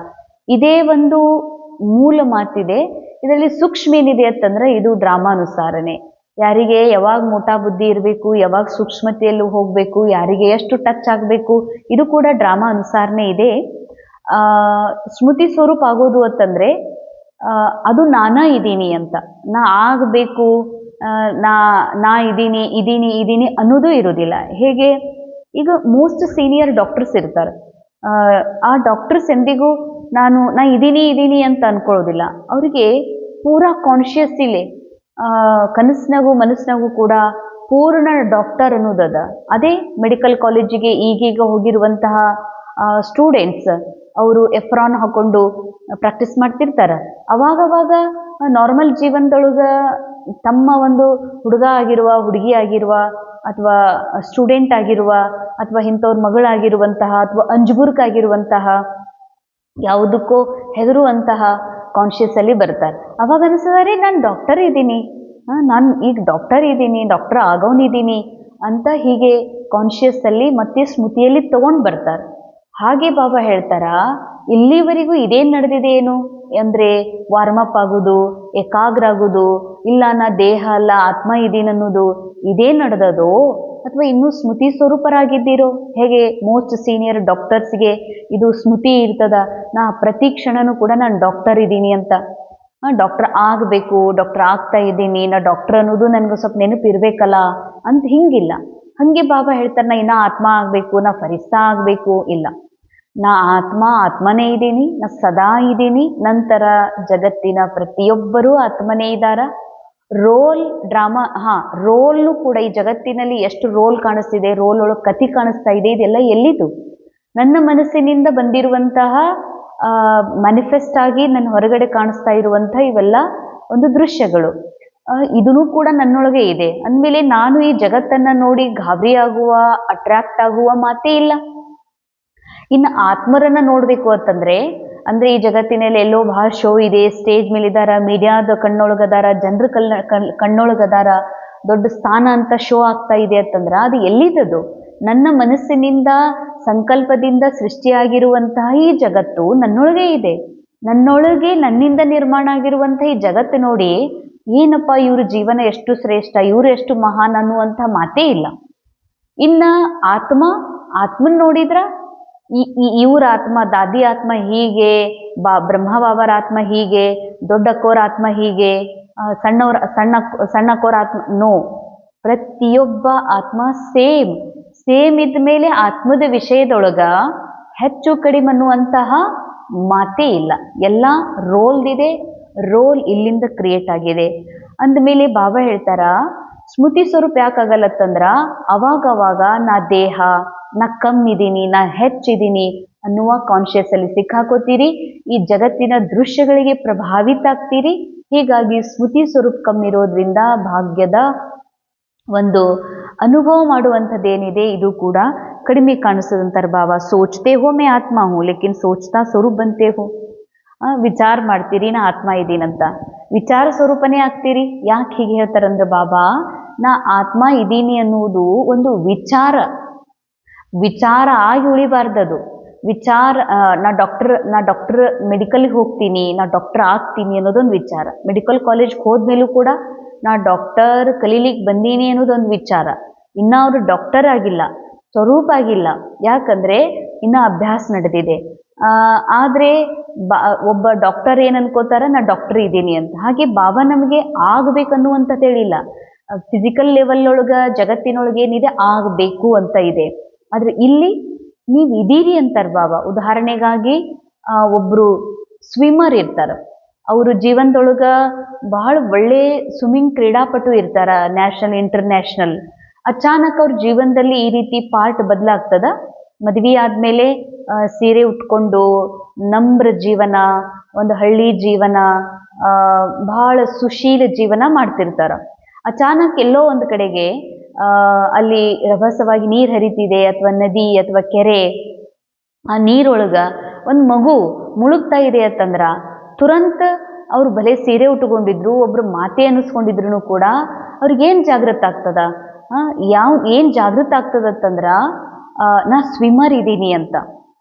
ಇದೇ ಒಂದು ಮೂಲ ಮಾತಿದೆ. ಇದರಲ್ಲಿ ಸೂಕ್ಷ್ಮ ಏನಿದೆ ಅಂತಂದ್ರೆ ಇದು ಡ್ರಾಮಾನುಸಾರನೆ. ಯಾರಿಗೆ ಯಾವಾಗ ಮೋಟಾ ಬುದ್ಧಿ ಇರಬೇಕು, ಯಾವಾಗ ಸೂಕ್ಷ್ಮತೆಯಲ್ಲಿ ಹೋಗಬೇಕು, ಯಾರಿಗೆ ಎಷ್ಟು ಟಚ್ ಆಗಬೇಕು, ಇದು ಕೂಡ ಡ್ರಾಮಾ ಅನುಸಾರನೇ ಇದೆ. ಸ್ಮೃತಿ ಸ್ವರೂಪ ಆಗೋದು ಅಂತಂದ್ರೆ ಅದು ನಾನಾ ಇದ್ದೀನಿ ಅಂತ, ನಾ ಆಗಬೇಕು, ನಾ ಇದ್ದೀನಿ ಅನ್ನೋದು ಇರೋದಿಲ್ಲ. ಹೇಗೆ ಈಗ ಮೋಸ್ಟ್ ಸೀನಿಯರ್ ಡಾಕ್ಟರ್ಸ್ ಇರ್ತಾರೆ, ಆ ಡಾಕ್ಟರ್ಸ್ ಎಂದಿಗೂ ನಾ ಇದ್ದೀನಿ ಅಂತ ಅನ್ಕೊಳ್ಳೋದಿಲ್ಲ. ಅವರಿಗೆ ಪೂರಾ ಕಾನ್ಶಿಯಸ್ ಇಲ್ಲೇ ಕನಸಿನಾಗೂ ಮನಸ್ಸಿನಾಗೂ ಕೂಡ ಪೂರ್ಣ ಡಾಕ್ಟರ್ ಅನ್ನೋದದ. ಅದೇ ಮೆಡಿಕಲ್ ಕಾಲೇಜಿಗೆ ಈಗೀಗ ಹೋಗಿರುವಂತಹ ಸ್ಟೂಡೆಂಟ್ಸ್ ಅವರು ಎಫ್ರಾನ್ ಹಾಕೊಂಡು ಪ್ರಾಕ್ಟೀಸ್ ಮಾಡ್ತಿರ್ತಾರೆ. ಅವಾಗವಾಗ ನಾರ್ಮಲ್ ಜೀವನದೊಳಗ ತಮ್ಮ ಒಂದು ಹುಡುಗ ಆಗಿರುವ, ಹುಡುಗಿ ಆಗಿರುವ, ಅಥವಾ ಸ್ಟೂಡೆಂಟ್ ಆಗಿರುವ, ಅಥವಾ ಇಂಥವ್ರ ಮಗಳಾಗಿರುವಂತಹ, ಅಥವಾ ಅಂಜುಬುರ್ಕಾಗಿರುವಂತಹ, ಯಾವುದಕ್ಕೋ ಹೆದರುವಂತಹ ಕಾನ್ಶಿಯಸ್ ಅಲ್ಲಿ ಬರ್ತಾರೆ. ಅವಾಗ ಅನಿಸ್ತದೆ ನಾನು ಡಾಕ್ಟರ್ ಇದ್ದೀನಿ, ನಾನು ಈಗ ಡಾಕ್ಟರ್ ಇದ್ದೀನಿ, ಡಾಕ್ಟರ್ ಆಗೋನಿದ್ದೀನಿ ಅಂತ ಹೀಗೆ ಕಾನ್ಶಿಯಸ್ ಅಲ್ಲಿ ಮತ್ತೆ ಸ್ಮೃತಿಯಲ್ಲಿ ತಗೊಂಡು ಬರ್ತಾರೆ. ಹಾಗೆ ಬಾಬಾ ಹೇಳ್ತಾರ, ಇಲ್ಲಿವರೆಗೂ ಇದೇನು ನಡೆದಿದೆ ಏನು ಅಂದ್ರೆ ವಾರ್ಮಪ್ ಆಗೋದು, ಏಕಾಗ್ರ ಆಗೋದು, ಇಲ್ಲ ನಾ ದೇಹ ಅಲ್ಲ ಆತ್ಮ ಇದೀನಿ ಅನ್ನೋದು ಇದೇ ನಡೆದದೋ ಅಥವಾ ಇನ್ನೂ ಸ್ಮೃತಿ ಸ್ವರೂಪರಾಗಿದ್ದೀರೋ? ಹೇಗೆ ಮೋಸ್ಟ್ ಸೀನಿಯರ್ ಡಾಕ್ಟರ್ಸ್ಗೆ ಇದು ಸ್ಮೃತಿ ಇರ್ತದ, ನಾ ಪ್ರತಿ ಕ್ಷಣನೂ ಕೂಡ ನಾನು ಡಾಕ್ಟರ್ ಇದ್ದೀನಿ ಅಂತ, ಡಾಕ್ಟರ್ ಆಗಬೇಕು, ಡಾಕ್ಟರ್ ಆಗ್ತಾ ಇದ್ದೀನಿ, ನಾ ಡಾಕ್ಟರ್ ಅನ್ನೋದು ನನಗೆ ಸ್ವಲ್ಪ ನೆನಪು ಇರಬೇಕಲ್ಲ ಅಂತ. ಹಿಂಗಿಲ್ಲ. ಹಾಗೆ ಬಾಬಾ ಹೇಳ್ತಾರೆ ನಾ ಇನ್ನ ಆತ್ಮ ಆಗಬೇಕು, ನಾ ಫರಿಸ್ತಾ ಆಗಬೇಕು, ಇಲ್ಲ, ನಾ ಆತ್ಮನೇ ಇದ್ದೀನಿ, ನಾ ಸದಾ ಇದ್ದೀನಿ. ನಂತರ ಜಗತ್ತಿನ ಪ್ರತಿಯೊಬ್ಬರೂ ಆತ್ಮನೇ ಇದ್ದಾರ. ರೋಲ್ ಡ್ರಾಮಾ, ರೋಲ್ನು ಕೂಡ ಈ ಜಗತ್ತಿನಲ್ಲಿ ಎಷ್ಟು ರೋಲ್ ಕಾಣಿಸ್ತಿದೆ, ರೋಲ್ ಒಳಗೆ ಕಥೆ ಕಾಣಿಸ್ತಾ ಇದೆ, ಇದೆಲ್ಲ ಎಲ್ಲಿದು? ನನ್ನ ಮನಸ್ಸಿನಿಂದ ಬಂದಿರುವಂತಹ ಮ್ಯಾನಿಫೆಸ್ಟ್ ಆಗಿ ನನ್ನ ಹೊರಗಡೆ ಕಾಣಿಸ್ತಾ ಇರುವಂತಹ ಇವೆಲ್ಲ ಒಂದು ದೃಶ್ಯಗಳು. ಇದೂ ಕೂಡ ನನ್ನೊಳಗೆ ಇದೆ ಅಂದಮೇಲೆ ನಾನು ಈ ಜಗತ್ತನ್ನ ನೋಡಿ ಗಾಬರಿ ಆಗುವ, ಅಟ್ರಾಕ್ಟ್ ಆಗುವ ಮಾತೇ ಇಲ್ಲ. ಇನ್ನು ಆತ್ಮರನ್ನ ನೋಡ್ಬೇಕು ಅಂತಂದ್ರೆ ಅಂದ್ರೆ ಈ ಜಗತ್ತಿನಲ್ಲಿ ಎಲ್ಲೋ ಬಹಳ ಶೋ ಇದೆ, ಸ್ಟೇಜ್ ಮೇಲಿದಾರ, ಮೀಡಿಯಾದ ಕಣ್ಣೊಳಗದಾರ, ಜನರ ಕಣ್ಣೊಳಗದಾರ, ದೊಡ್ಡ ಸ್ಥಾನ ಅಂತ ಶೋ ಆಗ್ತಾ ಇದೆ ಅಂತಂದ್ರ ಅದು ಎಲ್ಲಿದ್ದದು? ನನ್ನ ಮನಸ್ಸಿನಿಂದ ಸಂಕಲ್ಪದಿಂದ ಸೃಷ್ಟಿಯಾಗಿರುವಂತಹ ಈ ಜಗತ್ತು ನನ್ನೊಳಗೆ ಇದೆ. ನನ್ನೊಳಗೆ ನನ್ನಿಂದ ನಿರ್ಮಾಣ ಆಗಿರುವಂತಹ ಈ ಜಗತ್ತು ನೋಡಿ ಏನಪ್ಪ ಇವ್ರ ಜೀವನ ಎಷ್ಟು ಶ್ರೇಷ್ಠ, ಇವರು ಎಷ್ಟು ಮಹಾನ್ ಅನ್ನುವಂಥ ಮಾತೇ ಇಲ್ಲ. ಇನ್ನ ಆತ್ಮನ್ ನೋಡಿದ್ರ ಇವ್ರ ಆತ್ಮ, ದಾದಿ ಆತ್ಮ ಹೀಗೆ, ಬ್ರಹ್ಮ ಬಾಬರ ಆತ್ಮ ಹೀಗೆ, ದೊಡ್ಡಕ್ಕೋರ ಆತ್ಮ ಹೀಗೆ, ಸಣ್ಣಕ್ಕೋರ ಆತ್ಮ, ನೋ. ಪ್ರತಿಯೊಬ್ಬ ಆತ್ಮ ಸೇಮ್ ಇದ್ಮೇಲೆ ಆತ್ಮದ ವಿಷಯದೊಳಗ ಹೆಚ್ಚು ಕಡಿಮೆ ಅನ್ನುವಂತಹ ಮಾತೇ ಇಲ್ಲ. ಎಲ್ಲ ರೋಲ್ದಿದೆ, ರೋಲ್ ಇಲ್ಲಿಂದ ಕ್ರಿಯೇಟ್ ಆಗಿದೆ. ಅಂದಮೇಲೆ ಬಾಬಾ ಹೇಳ್ತಾರ, ಸ್ಮೃತಿ ಸ್ವರೂಪ ಯಾಕಾಗಲ್ಲತ್ತಂದ್ರ ಅವಾಗ ನಾ ದೇಹ, ನಾ ಕಮ್ಮಿದ್ದೀನಿ, ನಾ ಹೆಚ್ಚಿದ್ದೀನಿ ಅನ್ನುವ ಕಾನ್ಶಿಯಸ್ ಅಲ್ಲಿ ಸಿಕ್ಕಾಕೋತೀರಿ. ಈ ಜಗತ್ತಿನ ದೃಶ್ಯಗಳಿಗೆ ಪ್ರಭಾವಿತ ಆಗ್ತೀರಿ. ಹೀಗಾಗಿ ಸ್ಮೃತಿ ಸ್ವರೂಪ ಕಮ್ಮಿರೋದ್ರಿಂದ ಭಾಗ್ಯದ ಒಂದು ಅನುಭವ ಮಾಡುವಂಥದ್ದೇನಿದೆ ಇದು ಕೂಡ ಕಡಿಮೆ ಕಾಣಿಸ್ತದಂತಾರೆ ಬಾಬಾ. ಸೋಚ್ತೆ ಹೋ ಮೇ ಆತ್ಮ ಹೂ ಲೇಕಿನ್ ಸೋಚ್ತಾ ಸ್ವರೂಪ್ ಬಂತೆ ಹೋ. ವಿಚಾರ ಮಾಡ್ತೀರಿ ನಾ ಆತ್ಮ ಇದ್ದೀನಂತ, ವಿಚಾರ ಸ್ವರೂಪನೇ ಆಗ್ತೀರಿ. ಯಾಕೆ ಹೀಗೆ ಹೇಳ್ತಾರಂದ್ರೆ ಬಾಬಾ, ನಾ ಆತ್ಮ ಇದ್ದೀನಿ ಅನ್ನುವುದು ಒಂದು ವಿಚಾರ ಆಗಿ ಉಳಿಬಾರ್ದದು. ನಾ ಡಾಕ್ಟರ್ ಮೆಡಿಕಲ್ಗೆ ಹೋಗ್ತೀನಿ, ನಾ ಡಾಕ್ಟರ್ ಆಗ್ತೀನಿ ಅನ್ನೋದೊಂದು ವಿಚಾರ. ಮೆಡಿಕಲ್ ಕಾಲೇಜ್ಗೆ ಹೋದ್ಮೇಲೂ ಕೂಡ ನಾ ಡಾಕ್ಟರ್ ಕಲೀಲಿಕ್ಕೆ ಬಂದೀನಿ ಅನ್ನೋದೊಂದು ವಿಚಾರ. ಇನ್ನ ಅವರು ಡಾಕ್ಟರ್ ಆಗಿಲ್ಲ, ಸ್ವರೂಪ ಆಗಿಲ್ಲ. ಯಾಕಂದ್ರೆ ಇನ್ನ ಅಭ್ಯಾಸ ನಡೆದಿದೆ. ಆದ್ರೆ ಒಬ್ಬ ಡಾಕ್ಟರ್ ಏನ್ ಅನ್ಕೋತಾರ, ನಾ ಡಾಕ್ಟರ್ ಇದ್ದೀನಿ ಅಂತ. ಹಾಗೆ ಬಾಬಾ ನಮಗೆ ಆಗ್ಬೇಕನ್ನುವಂಥದ್ದು ಹೇಳಿಲ್ಲ. ಫಿಸಿಕಲ್ ಲೆವೆಲ್ ಒಳಗ ಜಗತ್ತಿನೊಳಗೆ ಏನಿದೆ ಆಗಬೇಕು ಅಂತ ಇದೆ. ಆದ್ರೆ ಇಲ್ಲಿ ನೀವು ಇದೀರಿ ಅಂತಾರ ಬಾಬಾ. ಉದಾಹರಣೆಗಾಗಿ ಒಬ್ರು ಸ್ವಿಮ್ಮರ್ ಇರ್ತಾರ, ಅವರು ಜೀವನದೊಳಗ ಬಹಳ ಒಳ್ಳೆ ಸ್ವಿಮ್ಮಿಂಗ್ ಕ್ರೀಡಾಪಟು ಇರ್ತಾರ, ನ್ಯಾಷನಲ್ ಇಂಟರ್ನ್ಯಾಷನಲ್. ಅಚಾನಕ್ ಅವ್ರ ಜೀವನದಲ್ಲಿ ಈ ರೀತಿ ಪಾರ್ಟ್ ಬದಲಾಗ್ತದ. ಮದ್ವೆ ಆದ್ಮೇಲೆ ಸೀರೆ ಉಟ್ಕೊಂಡು ನಮ್ರ ಜೀವನ, ಒಂದು ಹಳ್ಳಿ ಜೀವನ, ಬಹಳ ಸುಶೀಲ ಜೀವನ ಮಾಡ್ತಿರ್ತಾರ. ಅಚಾನಕ್ ಎಲ್ಲೋ ಒಂದು ಕಡೆಗೆ ಅಲ್ಲಿ ರಭಸವಾಗಿ ನೀರು ಹರಿತಿದೆ, ಅಥವಾ ನದಿ ಅಥವಾ ಕೆರೆ, ಆ ನೀರೊಳಗ ಒಂದು ಮಗು ಮುಳುಗ್ತಾ ಇದೆ ಅಂತಂದ್ರ ತುರಂತ ಅವ್ರು ಭಲೆ ಸೀರೆ ಉಟ್ಕೊಂಡಿದ್ರು, ಒಬ್ರು ಮಾತೆ ಅನ್ನಿಸ್ಕೊಂಡಿದ್ರು ಕೂಡ ಅವ್ರಿಗೇನು ಜಾಗೃತ ಆಗ್ತದ? ಏನ್ ಜಾಗೃತ ಆಗ್ತದಂತಂದ್ರ ನಾ ಸ್ವಿಮ್ಮರ್ ಇದ್ದೀನಿ ಅಂತ.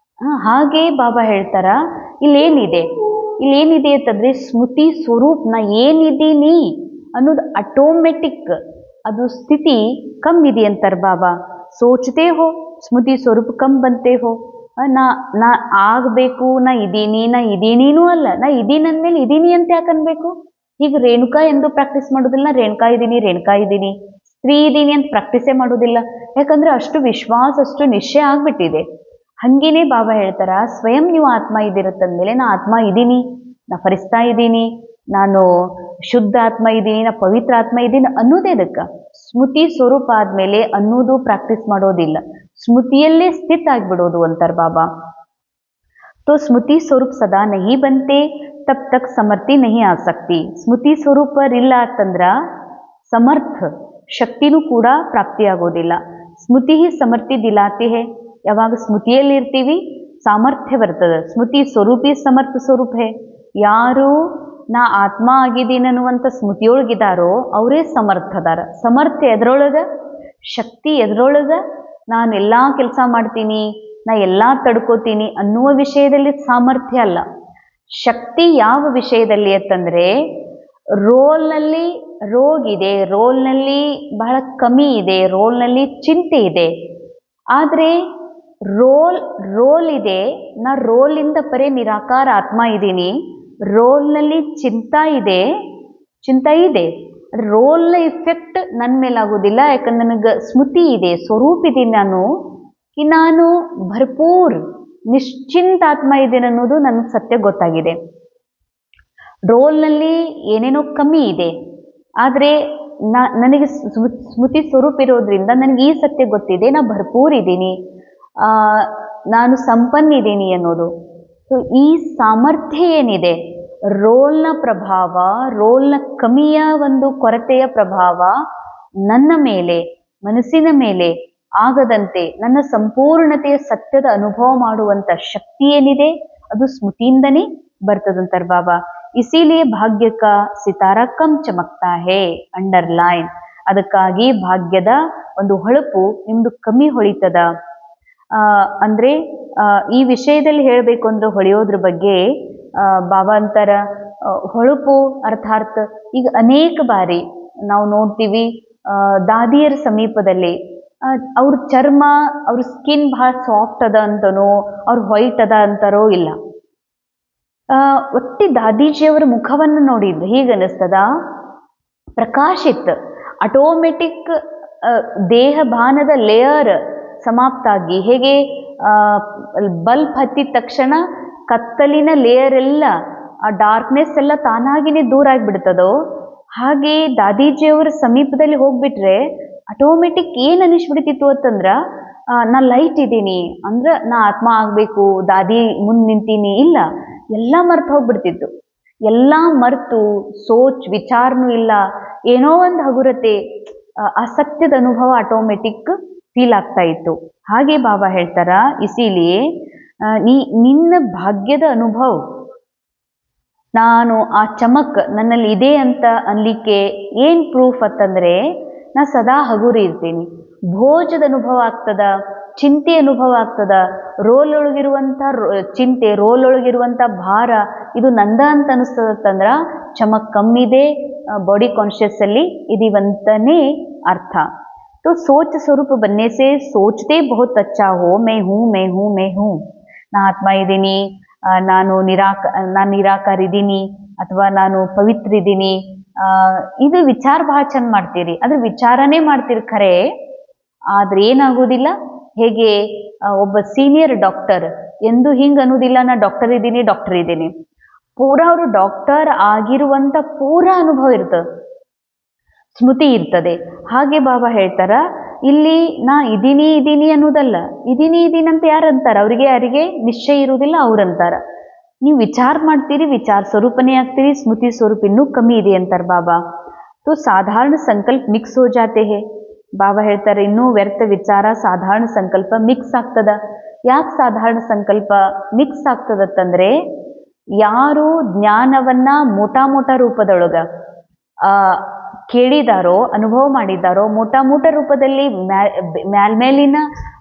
ಹಾಗೆ ಬಾಬಾ ಹೇಳ್ತಾರ, ಇಲ್ಲೇನಿದೆ ಅಂತಂದ್ರೆ ಸ್ಮೃತಿ ಸ್ವರೂಪ್ ನಾ ಏನಿದ್ದೀನಿ ಅನ್ನೋದು ಆಟೋಮೆಟಿಕ್ ಅದು ಸ್ಥಿತಿ ಕಮ್ಮಿದೆ ಅಂತಾರೆ ಬಾಬಾ. ಸೋಚ್ತೇ ಹೋ ಸ್ಮೃತಿ ಸ್ವರೂಪ ಕಮ್ ಬಂತೆ ಹೋ. ನಾ ಆಗಬೇಕು, ನಾ ಇದೀನಿನೂ ಅಲ್ಲ, ನಾ ಇದೀನಿ ಅಂದ್ಮೇಲೆ ಇದೀನಿ ಅಂತ ಯಾಕೆ ಅನ್ಬೇಕು? ಈಗ ರೇಣುಕಾ ಎಂದು ಪ್ರಾಕ್ಟೀಸ್ ಮಾಡೋದಿಲ್ಲ, ನಾ ರೇಣುಕಾ ಇದ್ದೀನಿ, ಸ್ತ್ರೀ ಇದ್ದೀನಿ ಅಂತ ಪ್ರಾಕ್ಟೀಸೇ ಮಾಡೋದಿಲ್ಲ. ಯಾಕಂದ್ರೆ ಅಷ್ಟು ವಿಶ್ವಾಸ, ಅಷ್ಟು ನಿಶ್ಚಯ ಆಗ್ಬಿಟ್ಟಿದೆ. ಹಂಗೇನೆ ಬಾಬಾ ಹೇಳ್ತಾರ, ಸ್ವಯಂ ನೀವು ಆತ್ಮ ಇದ್ದಿರತ್ತಂದ್ಮೇಲೆ ನಾ ಆತ್ಮ ಇದ್ದೀನಿ, ನಾ ಫರಿಸ್ತಾ ಇದ್ದೀನಿ, ನಾನು ಶುದ್ಧ ಆತ್ಮ ಇದ್ದೀನಿ, ನಾ ಪವಿತ್ರ ಆತ್ಮ ಇದ್ದೀನಿ ಅನ್ನೋದೇ ಅದಕ್ಕೆ. ಸ್ಮೃತಿ ಸ್ವರೂಪ ಆದ್ಮೇಲೆ ಅನ್ನೋದು ಪ್ರಾಕ್ಟೀಸ್ ಮಾಡೋದಿಲ್ಲ, ಸ್ಮೃತಿಯಲ್ಲೇ ಸ್ಥಿತ ಆಗ್ಬಿಡೋದು ಅಂತಾರೆ ಬಾಬಾ. तो स्मृति स्वरूप सदा नहीं बनते तब तक समर्थी नहीं आ सकती. ಸ್ಮೃತಿ ಸ್ವರೂಪ ಇಲ್ಲ ಅಂತಂದ್ರ ಸಮರ್ಥ ಶಕ್ತಿನೂ ಕೂಡ ಪ್ರಾಪ್ತಿಯಾಗೋದಿಲ್ಲ. ಸ್ಮೃತಿ ಸಮರ್ಥಿ ದಿಲಾತಿ ಹೇ. ಯಾವಾಗ ಸ್ಮೃತಿಯಲ್ಲಿ ಇರ್ತೀವಿ ಸಾಮರ್ಥ್ಯ ಬರ್ತದೆ. ಸ್ಮೃತಿ ಸ್ವರೂಪಿ ಸಮರ್ಥ ಸ್ವರೂಪ ಹೇ. ಯಾರು ನಾ ಆತ್ಮ ಆಗಿದ್ದೀನಿ ಅನ್ನುವಂಥ ಸ್ಮೃತಿಯೊಳಗಿದಾರೋ ಅವರೇ ಸಮರ್ಥದಾರ. ಸಮರ್ಥ್ಯ ಎದ್ರೊಳಗ? ಶಕ್ತಿ ಎದ್ರೊಳಗ? ನಾನು ಎಲ್ಲ ಕೆಲಸ ಮಾಡ್ತೀನಿ, ನಾ ಎಲ್ಲ ತಡ್ಕೋತೀನಿ ಅನ್ನುವ ವಿಷಯದಲ್ಲಿ ಸಾಮರ್ಥ್ಯ ಅಲ್ಲ. ಶಕ್ತಿ ಯಾವ ವಿಷಯದಲ್ಲಿ ಅಂತಂದ್ರೆ ರೋಲ್ನಲ್ಲಿ ರೋಗಿದೆ, ರೋಲ್ನಲ್ಲಿ ಬಹಳ ಕಮ್ಮಿ ಇದೆ, ರೋಲ್ನಲ್ಲಿ ಚಿಂತೆ ಇದೆ. ಆದರೆ ರೋಲ್ ಇದೆ, ನಾ ರೋಲಿಂದ ಬರೀ ನಿರಾಕಾರ ಆತ್ಮ ಇದ್ದೀನಿ. ರೋಲ್ನಲ್ಲಿ ಚಿಂತಾ ಇದೆ, ರೋಲ್ನ ಇಫೆಕ್ಟ್ ನನ್ನ ಮೇಲಾಗೋದಿಲ್ಲ. ಯಾಕಂದ್ರೆ ನನಗೆ ಸ್ಮೃತಿ ಇದೆ, ಸ್ವರೂಪ ಇದ್ದೀನಿ ನಾನು ಭರ್ಪೂರ್ ನಿಶ್ಚಿಂತ ಆತ್ಮ ಇದ್ದೇನೆ ಅನ್ನೋದು ನನಗೆ ಸತ್ಯ ಗೊತ್ತಾಗಿದೆ. ರೋಲ್ನಲ್ಲಿ ಏನೇನೋ ಕಮ್ಮಿ ಇದೆ, ಆದರೆ ನನಗೆ ಸ್ಮೃತಿ ಸ್ವರೂಪ ಇರೋದ್ರಿಂದ ನನಗೆ ಈ ಸತ್ಯ ಗೊತ್ತಿದೆ, ನಾ ಭರ್ಪೂರ್ ಇದ್ದೀನಿ, ನಾನು ಸಂಪನ್ನ ಇದ್ದೀನಿ ಅನ್ನೋದು. ಸೊ ಈ ಸಾಮರ್ಥ್ಯ ಏನಿದೆ, ರೋಲ್ನ ಪ್ರಭಾವ, ರೋಲ್ನ ಕಮಿಯ ಒಂದು ಕೊರತೆಯ ಪ್ರಭಾವ ನನ್ನ ಮೇಲೆ, ಮನಸ್ಸಿನ ಮೇಲೆ ಆಗದಂತೆ ನನ್ನ ಸಂಪೂರ್ಣತೆಯ ಸತ್ಯದ ಅನುಭವ ಮಾಡುವಂತ ಶಕ್ತಿ ಏನಿದೆ ಅದು ಸ್ಮೃತಿಯಿಂದನೇ ಬರ್ತದಂತಾರೆ ಬಾಬಾ. ಇಸಿಲಿಯೇ ಭಾಗ್ಯಕ ಸಿತಾರ ಕಮ್ ಚಮಕ್ತಾ ಹೇ, ಅಂಡರ್ಲೈನ್. ಅದಕ್ಕಾಗಿ ಭಾಗ್ಯದ ಒಂದು ಹೊಳಪು ನಿಮ್ದು ಕಮ್ಮಿ ಹೊಳಿತದ. ಅಂದ್ರೆ ಈ ವಿಷಯದಲ್ಲಿ ಹೇಳಬೇಕು ಅಂದ್ರೆ ಹೊಳೆಯೋದ್ರ ಬಗ್ಗೆ ಬಾಬಾ ಅಂತಾರ, ಹೊಳಪು ಅರ್ಥಾತ್ ಈಗ ಅನೇಕ ಬಾರಿ ನಾವು ನೋಡ್ತೀವಿ ದಾದಿಯರ ಸಮೀಪದಲ್ಲಿ ಅವ್ರ ಚರ್ಮ ಅವ್ರ ಸ್ಕಿನ್ ಭಾಳ ಸಾಫ್ಟ್ ಅದ ಅಂತನೋ ಅವ್ರ ವೈಟ್ ಅದ ಅಂತಾರೋ ಇಲ್ಲ. ಒಟ್ಟಿ ದಾದೀಜಿಯವರ ಮುಖವನ್ನು ನೋಡಿದ್ದು ಹೀಗನ್ನಿಸ್ತದ, ಪ್ರಕಾಶಿತ್ ಆಟೋಮೆಟಿಕ್ ದೇಹ ಭಾನದ ಲೇಯರ್ ಸಮಾಪ್ತ ಆಗಿ, ಹೇಗೆ ಬಲ್ಬ್ ಹತ್ತಿದ ತಕ್ಷಣ ಕತ್ತಲಿನ ಲೇಯರ್ ಎಲ್ಲ ಆ ಡಾರ್ಕ್ನೆಸ್ ಎಲ್ಲ ತಾನಾಗಿನೇ ದೂರ ಆಗಿಬಿಡ್ತದೋ ಹಾಗೆ ದಾದೀಜಿಯವರ ಸಮೀಪದಲ್ಲಿ ಹೋಗ್ಬಿಟ್ರೆ ಆಟೋಮೆಟಿಕ್ ಏನು ಅನಿಸ್ಬಿಡ್ತಿತ್ತು ಅಂತಂದ್ರ ನಾ ಲೈಟ್ ಇದ್ದೀನಿ ಅಂದ್ರೆ ನಾ ಆತ್ಮ ಆಗಬೇಕು, ದಾದಿ ಮುಂದೆ ನಿಂತೀನಿ, ಇಲ್ಲ, ಎಲ್ಲ ಮರ್ತು ಹೋಗ್ಬಿಡ್ತಿತ್ತು. ಎಲ್ಲ ಮರ್ತು ಸೋಚ್ ವಿಚಾರನೂ ಇಲ್ಲ, ಏನೋ ಒಂದು ಹಗುರತೆ, ಅಸತ್ಯದ ಅನುಭವ ಆಟೋಮೆಟಿಕ್ ಫೀಲ್ ಆಗ್ತಾ ಇತ್ತು. ಹಾಗೆ ಬಾಬಾ ಹೇಳ್ತಾರ, ಇಸಿಲಿಯೇ ನಿನ್ನ ಭಾಗ್ಯದ ಅನುಭವ, ನಾನು ಆ ಚಮಕ್ ನನ್ನಲ್ಲಿ ಇದೆ ಅಂತ ಅನ್ಲಿಕ್ಕೆ ಏನ್ ಪ್ರೂಫ್ ಅಂತಂದ್ರೆ ನಾ ಸದಾ ಹಗುರಿ ಇರ್ತೀನಿ. ಭೋಜದ ಅನುಭವ ಆಗ್ತದ, ಚಿಂತೆ ಅನುಭವ ಆಗ್ತದ, ರೋಲ್ ಒಳಗಿರುವಂಥ ಚಿಂತೆ, ರೋಲ್ ಒಳಗಿರುವಂಥ ಭಾರ ಇದು ನಂದ ಅಂತ ಅನಿಸ್ತದಂದ್ರ ಚಮಕ್ ಕಮ್ಮಿದೆ, ಬಾಡಿ ಕಾನ್ಶಿಯಸ್ ಅಲ್ಲಿ ಇದೀವಂತನೇ ಅರ್ಥ. तो सोच स्वरूप बनने से सोचते बहुत अच्छा हो, मैं हूँ मैं हूँ मैं हूँ, ನಾ ಆತ್ಮ ಇದ್ದೀನಿ, ನಾನು ನಿರಾಕಾರ ಇದ್ದೀನಿ ಅಥವಾ ನಾನು ಪವಿತ್ರ ಇದ್ದೀನಿ, ಇದು ವಿಚಾರ ಭಾಳ ಚಂದ ಮಾಡ್ತೀರಿ, ಅದ್ರ ವಿಚಾರನೇ ಮಾಡ್ತೀರಿ ಖರೆ, ಆದ್ರೆ ಏನಾಗೋದಿಲ್ಲ. ಹೇಗೆ ಒಬ್ಬ ಸೀನಿಯರ್ ಡಾಕ್ಟರ್ ಎಂದು ಹಿಂಗೆ ಅನ್ನೋದಿಲ್ಲ ನಾ ಡಾಕ್ಟರ್ ಇದ್ದೀನಿ, ಪೂರ ಅವರು ಡಾಕ್ಟರ್ ಆಗಿರುವಂಥ ಪೂರ ಅನುಭವ ಇರ್ತದೆ, ಸ್ಮೃತಿ ಇರ್ತದೆ. ಹಾಗೆ ಬಾಬಾ ಹೇಳ್ತಾರ, ಇಲ್ಲಿ ನಾ ಇದೀನಿ ಅನ್ನೋದಲ್ಲ, ಇದೀನಿ ಅಂತ ಯಾರಂತಾರ, ಯಾರಿಗೆ ನಿಶ್ಚಯ ಇರುವುದಿಲ್ಲ, ಅವ್ರಂತಾರ. ನೀವು ವಿಚಾರ ಮಾಡ್ತೀರಿ, ವಿಚಾರ ಸ್ವರೂಪನೇ ಆಗ್ತೀರಿ, ಸ್ಮೃತಿ ಸ್ವರೂಪ ಇನ್ನೂ ಕಮ್ಮಿ ಇದೆ ಅಂತಾರೆ ಬಾಬಾ. तो ಸಾಧಾರಣ ಸಂಕಲ್ಪ ಮಿಕ್ಸ್ ಹೋ ಜಾತೆ ಹೇ, ಬಾಬಾ ಹೇಳ್ತಾರೆ ಇನ್ನೂ ವ್ಯರ್ಥ ವಿಚಾರ ಸಾಧಾರಣ ಸಂಕಲ್ಪ ಮಿಕ್ಸ್ ಆಗ್ತದ. ಯಾಕೆ ಸಾಧಾರಣ ಸಂಕಲ್ಪ ಮಿಕ್ಸ್ ಆಗ್ತದತ್ತಂದ್ರೆ, ಯಾರು ಜ್ಞಾನವನ್ನ ಮೋಟಾ ರೂಪದೊಳಗ ಕೇಳಿದಾರೋ, ಅನುಭವ ಮಾಡಿದಾರೋ, ಮೋಟ ರೂಪದಲ್ಲಿ ಮೇಲ್ಮೇಲಿನ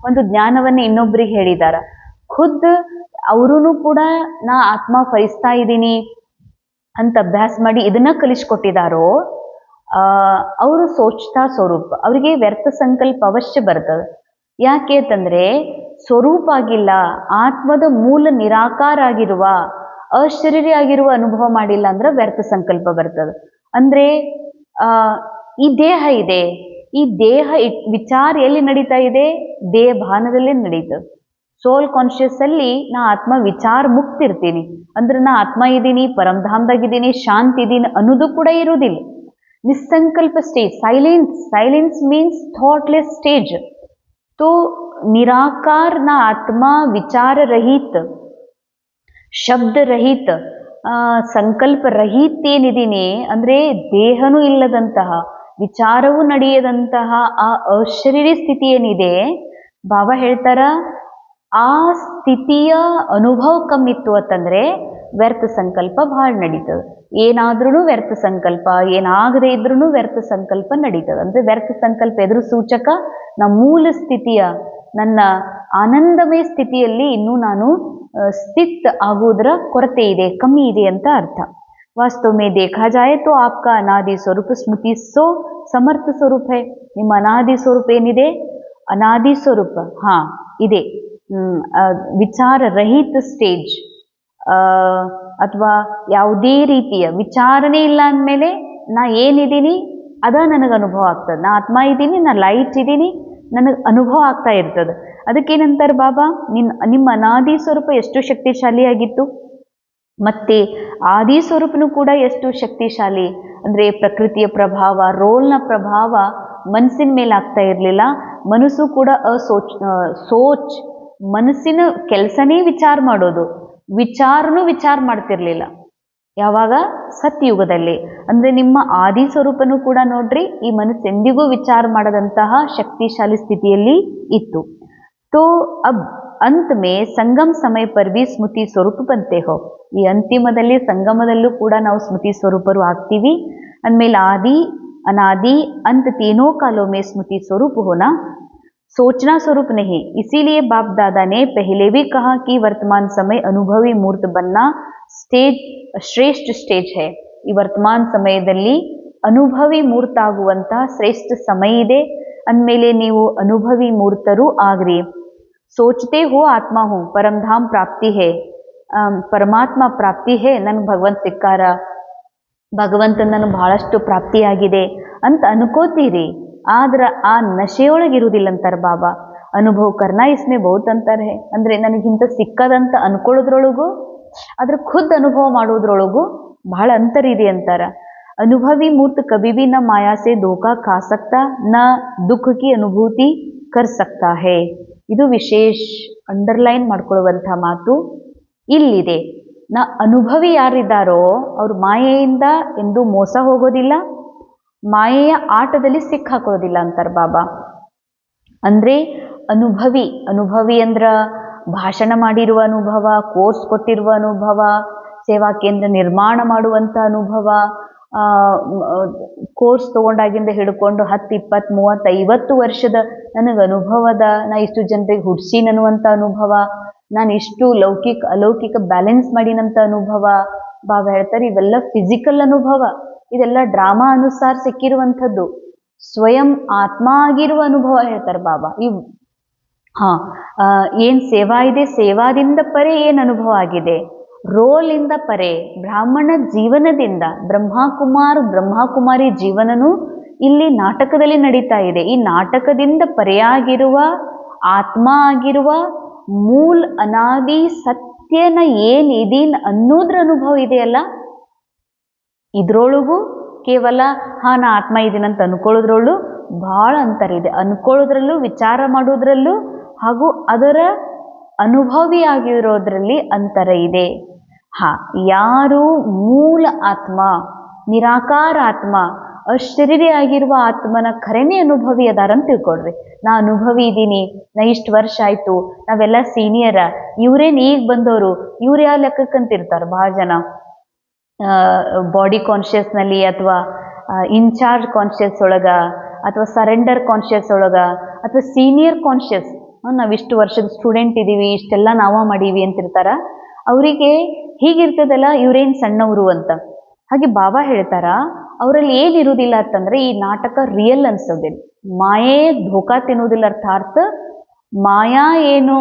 ಒಂದು ಜ್ಞಾನವನ್ನ ಇನ್ನೊಬ್ರಿಗೆ ಹೇಳಿದಾರ, ಖುದ್ ಅವರೂ ಕೂಡ ನಾ ಆತ್ಮ ಫಲಿಸ್ತಾ ಇದ್ದೀನಿ ಅಂತ ಅಭ್ಯಾಸ ಮಾಡಿ ಇದನ್ನ ಕಲಿಸ್ಕೊಟ್ಟಿದಾರೋ, ಅವರು ಸೋಚ್ತಾ ಸ್ವರೂಪ, ಅವರಿಗೆ ವ್ಯರ್ಥ ಸಂಕಲ್ಪ ಅವಶ್ಯ ಬರ್ತದೆ. ಯಾಕೆ ಅಂತಂದ್ರೆ ಸ್ವರೂಪ ಆಗಿಲ್ಲ, ಆತ್ಮದ ಮೂಲ ನಿರಾಕಾರ ಆಗಿರುವ ಅಶರೀರಿ ಆಗಿರುವ ಅನುಭವ ಮಾಡಿಲ್ಲ ಅಂದ್ರೆ ವ್ಯರ್ಥ ಸಂಕಲ್ಪ ಬರ್ತದೆ. ಅಂದ್ರೆ ಈ ದೇಹ ಇದೆ, ಈ ದೇಹ ವಿಚಾರ ಎಲ್ಲಿ ನಡೀತಾ ಇದೆ, ದೇಹ ಭಾನದಲ್ಲೇ ನಡೀತದೆ. ಸೋಲ್ ಕಾನ್ಶಿಯಸ್ ಅಲ್ಲಿ ನಾ ಆತ್ಮ ವಿಚಾರ ಮುಕ್ತ ಇರ್ತೀನಿ ಅಂದ್ರೆ ನಾ ಆತ್ಮ ಇದ್ದೀನಿ, ಪರಮಧಾಮದಾಗಿದ್ದೀನಿ, ಶಾಂತಿ ಇದ್ದೀನಿ ಅನ್ನೋದು ಕೂಡ ಇರುವುದಿಲ್ಲ. ನಿಸ್ಸಂಕಲ್ಪ stage, silence means thoughtless stage. तो निराकार ना आत्मा विचार रहित, ಶಬ್ದ ರಹಿತ, ಸಂಕಲ್ಪ ರಹಿತ ಏನಿದೀನಿ ಅಂದ್ರೆ ದೇಹನೂ ಇಲ್ಲದಂತಹ, ವಿಚಾರವೂ ನಡೆಯದಂತಹ ಆ ಅಶರೀರಿ ಸ್ಥಿತಿ ಏನಿದೆ, ಬಾಬಾ ಹೇಳ್ತಾರ ಆ ಸ್ಥಿತಿಯ ಅನುಭವ ಕಮ್ಮಿತ್ತು ಅಂತಂದ್ರೆ ವ್ಯರ್ಥ ಸಂಕಲ್ಪ ಭಾಳ ನಡೀತದೆ. ಏನಾದ್ರೂ ವ್ಯರ್ಥ ಸಂಕಲ್ಪ, ಏನಾಗದೇ ಇದ್ರೂ ವ್ಯರ್ಥ ಸಂಕಲ್ಪ ನಡೀತದೆ. ಅಂದ್ರೆ ವ್ಯರ್ಥ ಸಂಕಲ್ಪ ಎದುರು ಸೂಚಕ ನಮ್ಮ ಮೂಲ ಸ್ಥಿತಿಯ, ನನ್ನ ಆನಂದಮಯ ಸ್ಥಿತಿಯಲ್ಲಿ ಇನ್ನೂ ನಾನು ಸ್ಥಿತ್ ಆಗುವುದರ ಕೊರತೆ ಇದೆ, ಕಮ್ಮಿ ಇದೆ ಅಂತ ಅರ್ಥ. ವಾಸ್ತವ ಮೇ ದೇಖಾ ಜಾಯೆ ತೋ ಆಪ್ಕಾ ಅನಾದಿ ಸ್ವರೂಪ ಸ್ಮೃತಿ ಸೋ ಸಮರ್ಥ ಸ್ವರೂಪ ಹೈ. ನಿಮ್ಮ ಅನಾದಿ ಸ್ವರೂಪ ಏನಿದೆ, ಅನಾದಿ ಸ್ವರೂಪ ಇದೆ, ವಿಚಾರ ರಹಿತ ಸ್ಟೇಜ್, ಅಥವಾ ಯಾವುದೇ ರೀತಿಯ ವಿಚಾರಣೆ ಇಲ್ಲ ಅಂದಮೇಲೆ ನಾ ಏನಿದ್ದೀನಿ ಅದ ನನಗೆ ಅನುಭವ ಆಗ್ತದೆ. ನಾ ಆತ್ಮ ಇದ್ದೀನಿ, ನಾ ಲೈಟ್ ಇದ್ದೀನಿ, ನನಗೆ ಅನುಭವ ಆಗ್ತಾ ಇರ್ತದೆ. ಅದಕ್ಕೇನಂತಾರೆ ಬಾಬಾ, ನಿಮ್ಮ ಅನಾದಿ ಸ್ವರೂಪ ಎಷ್ಟು ಶಕ್ತಿಶಾಲಿಯಾಗಿತ್ತು, ಮತ್ತೆ ಆದಿ ಸ್ವರೂಪನು ಕೂಡ ಎಷ್ಟು ಶಕ್ತಿಶಾಲಿ. ಅಂದ್ರೆ ಪ್ರಕೃತಿಯ ಪ್ರಭಾವ, ರೋಲ್ನ ಪ್ರಭಾವ ಮನಸ್ಸಿನ ಮೇಲೆ ಆಗ್ತಾ ಇರಲಿಲ್ಲ. ಮನಸ್ಸು ಕೂಡ ಸೋಚ್ ಮನಸ್ಸಿನ ಕೆಲಸನೇ ವಿಚಾರ ಮಾಡೋದು, ವಿಚಾರನೂ ವಿಚಾರ ಮಾಡ್ತಿರ್ಲಿಲ್ಲ. ಯಾವಾಗ? ಸತ್ಯುಗದಲ್ಲಿ. ಅಂದ್ರೆ ನಿಮ್ಮ ಆದಿ ಸ್ವರೂಪನೂ ಕೂಡ ನೋಡ್ರಿ, ಈ ಮನಸ್ಸು ಎಂದಿಗೂ ವಿಚಾರ ಮಾಡದಂತಹ ಶಕ್ತಿಶಾಲಿ ಸ್ಥಿತಿಯಲ್ಲಿ ಇತ್ತು. तो अब अंत में संगम समय पर भी स्मृति स्वरूप बनते हो. ಈ ಅಂತಿಮದಲ್ಲಿ ಸಂಗಮದಲ್ಲೂ ಕೂಡ ನಾವು ಸ್ಮೃತಿ ಸ್ವರೂಪರು ಆಗ್ತೀವಿ. ಅಂದಮೇಲೆ ಆದಿ अनादि अंत तीनों कालों में स्मृति स्वरूप होना, सोचना स्वरूप नहीं. इसीलिए बाप दादा ने पहले भी कहा कि वर्तमान समय अनुभवी मूर्त बनना स्टेज ಶ್ರೇಷ್ಠ ಸ್ಟೇಜ್ ಹೈ. ಈ ವರ್ತಮಾನ ಸಮಯದಲ್ಲಿ ಅನುಭವಿ ಮೂರ್ತ ಆಗುವಂತಹ ಶ್ರೇಷ್ಠ ಸಮಯ ಇದೆ. ಅಂದಮೇಲೆ ನೀವು ಅನುಭವಿ ಮೂರ್ತರೂ ಆಗ್ರಿ. ಸೋಚ್ತೆ ಹೋ ಆತ್ಮ ಹೋ ಪರಮಧಾಮ್ ಪ್ರಾಪ್ತಿ ಹೇ, ಪರಮಾತ್ಮ ಪ್ರಾಪ್ತಿ ಹೇ, ನನ್ಗೆ ಭಗವಂತ ಸಿಕ್ಕಾರ, ಭಗವಂತ ನನಗೆ ಬಹಳಷ್ಟು ಪ್ರಾಪ್ತಿಯಾಗಿದೆ ಅಂತ ಅನ್ಕೋತೀರಿ. ಆದ್ರೆ ಆ ನಶೆಯೊಳಗಿರುವುದಿಲ್ಲ ಅಂತಾರೆ ಬಾಬಾ. ಅನುಭವ ಕರ್ನಾ ಇಸ್ಮೆ ಬಹುತ್ ಅಂತಾರೆ. ಅಂದ್ರೆ ನನಗಿಂತ ಸಿಕ್ಕದಂತ ಅನ್ಕೊಳ್ಳೋದ್ರೊಳಗೂ ಅದ್ರ ಖುದ್ ಅನುಭವ ಮಾಡೋದ್ರೊಳಗೂ ಬಹಳ ಅಂತರ ಇದೆ ಅಂತಾರ. ಅನುಭವಿ ಮೂರ್ತ ಕಭಿ ಭಿ ನ ಮಾಯಾ ಸೆ ಧೋಖಾ ಖಾ ಸಕ್ತಾ ನ ದುಃಖ ಕಿ ಅನುಭೂತಿ ಕರ್ ಸಕ್ತಾ ಹೇ. ಇದು ವಿಶೇಷ ಅಂಡರ್ಲೈನ್ ಮಾಡ್ಕೊಳ್ಳುವಂಥ ಮಾತು ಇಲ್ಲಿದೆ. ಅನುಭವಿ ಯಾರಿದ್ದಾರೋ ಅವ್ರು ಮಾಯೆಯಿಂದ ಎಂದೂ ಮೋಸ ಹೋಗೋದಿಲ್ಲ, ಮಾಯೆಯ ಆಟದಲ್ಲಿ ಸಿಕ್ಕಾಕೊಳ್ಳೋದಿಲ್ಲ ಅಂತಾರೆ ಬಾಬಾ. ಅಂದ್ರೆ ಅನುಭವಿ ಅಂದ್ರ ಭಾಷಣ ಮಾಡಿರುವ ಅನುಭವ, ಕೋರ್ಸ್ ಕೊಟ್ಟಿರುವ ಅನುಭವ, ಸೇವಾ ಕೇಂದ್ರ ನಿರ್ಮಾಣ ಮಾಡುವಂಥ ಅನುಭವ, ಕೋರ್ಸ್ ತಗೊಂಡಾಗಿಂದ ಹಿಡ್ಕೊಂಡು 10, 20, 30, 50 ವರ್ಷದ ನನಗೆ ಅನುಭವದ, ನಾ ಇಷ್ಟು ಜನರಿಗೆ ಹುಡ್ಸಿನನ್ನುವಂಥ ಅನುಭವ, ನಾನು ಇಷ್ಟು ಅಲೌಕಿಕ ಬ್ಯಾಲೆನ್ಸ್ ಮಾಡಿನಂಥ ಅನುಭವ. ಬಾಬಾ ಹೇಳ್ತಾರೆ ಇವೆಲ್ಲ ಫಿಸಿಕಲ್ ಅನುಭವ, ಇದೆಲ್ಲ ಡ್ರಾಮಾ ಅನುಸಾರ ಸಿಕ್ಕಿರುವಂಥದ್ದು. ಸ್ವಯಂ ಆತ್ಮ ಆಗಿರುವ ಅನುಭವ ಹೇಳ್ತಾರೆ ಬಾಬಾ. ಏನ್ ಸೇವಾ ಇದೆ, ಸೇವಾದಿಂದ ಪರೆ ಏನ್ ಅನುಭವ ಆಗಿದೆ, ರೋಲಿಂದ ಪರೆ ಬ್ರಾಹ್ಮಣ ಜೀವನದಿಂದ ಬ್ರಹ್ಮಕುಮಾರಿ ಜೀವನನೂ ಇಲ್ಲಿ ನಾಟಕದಲ್ಲಿ ನಡೀತಾ ಇದೆ. ಈ ನಾಟಕದಿಂದ ಪರೆಯಾಗಿರುವ ಆತ್ಮ ಆಗಿರುವ ಮೂಲ ಅನಾದಿ ಸತ್ಯನ ಏನ್ ಇದೀನ್ ಅನ್ನೋದ್ರ ಅನುಭವ ಇದೆಯಲ್ಲ, ಇದ್ರೊಳಗೂ ಕೇವಲ ನಾ ಆತ್ಮ ಇದೀನಂತ ಅನ್ಕೊಳ್ಳೋದ್ರಲ್ಲೂ ಬಹಳ ಅಂತರ ಇದೆ. ಅನ್ಕೊಳ್ಳೋದ್ರಲ್ಲೂ, ವಿಚಾರ ಮಾಡೋದ್ರಲ್ಲೂ ಹಾಗೂ ಅದರ ಅನುಭವಿ ಆಗಿರೋದ್ರಲ್ಲಿ ಅಂತರ ಇದೆ. ಯಾರು ಮೂಲ ಆತ್ಮ, ನಿರಾಕಾರ ಆತ್ಮ, ಅಶರೀರಿ ಆಗಿರುವ ಆತ್ಮನ ಖರೇನೆ ಅನುಭವಿ ಅದಾರಂತ ತಿಳ್ಕೊಳ್ರಿ. ನಾ ಅನುಭವಿ ಇದ್ದೀನಿ, ನಾ ಇಷ್ಟು ವರ್ಷ ಆಯ್ತು, ನಾವೆಲ್ಲ ಸೀನಿಯರ, ಇವ್ರೇನ್ ಈಗ ಬಂದವರು, ಇವ್ರು ಯಾವ ಲೆಕ್ಕಕ್ಕಂತಿರ್ತಾರೆ ಬಹಳ ಜನ. ಬಾಡಿ ಕಾನ್ಷಿಯಸ್ನಲ್ಲಿ ಅಥವಾ ಇನ್ಚಾರ್ಜ್ ಕಾನ್ಷಿಯಸ್ ಒಳಗ ಅಥವಾ ಸರೆಂಡರ್ ಕಾನ್ಷಿಯಸ್ ಒಳಗ ಅಥವಾ ಸೀನಿಯರ್ ಕಾನ್ಷಿಯಸ್, ನಾವಿಷ್ಟು ವರ್ಷದ ಸ್ಟೂಡೆಂಟ್ ಇದ್ದೀವಿ, ಇಷ್ಟೆಲ್ಲ ನಾವ ಮಾಡೀವಿ ಅಂತಿರ್ತಾರ. ಅವರಿಗೆ ಹೀಗಿರ್ತದಲ್ಲ, ಇವ್ರೇನ್ ಸಣ್ಣವರು ಅಂತ. ಹಾಗೆ ಬಾಬಾ ಹೇಳ್ತಾರ ಅವರಲ್ಲಿ ಏನಿರುವುದಿಲ್ಲ ಅಂತಂದ್ರೆ ಈ ನಾಟಕ ರಿಯಲ್ ಅನ್ಸೋದಿಲ್ಲ, ಮಾಯೆ ಧೋಕಾ ತಿನ್ನೋದಿಲ್ಲ. ಅರ್ಥಾತ್ ಮಾಯಾ ಏನು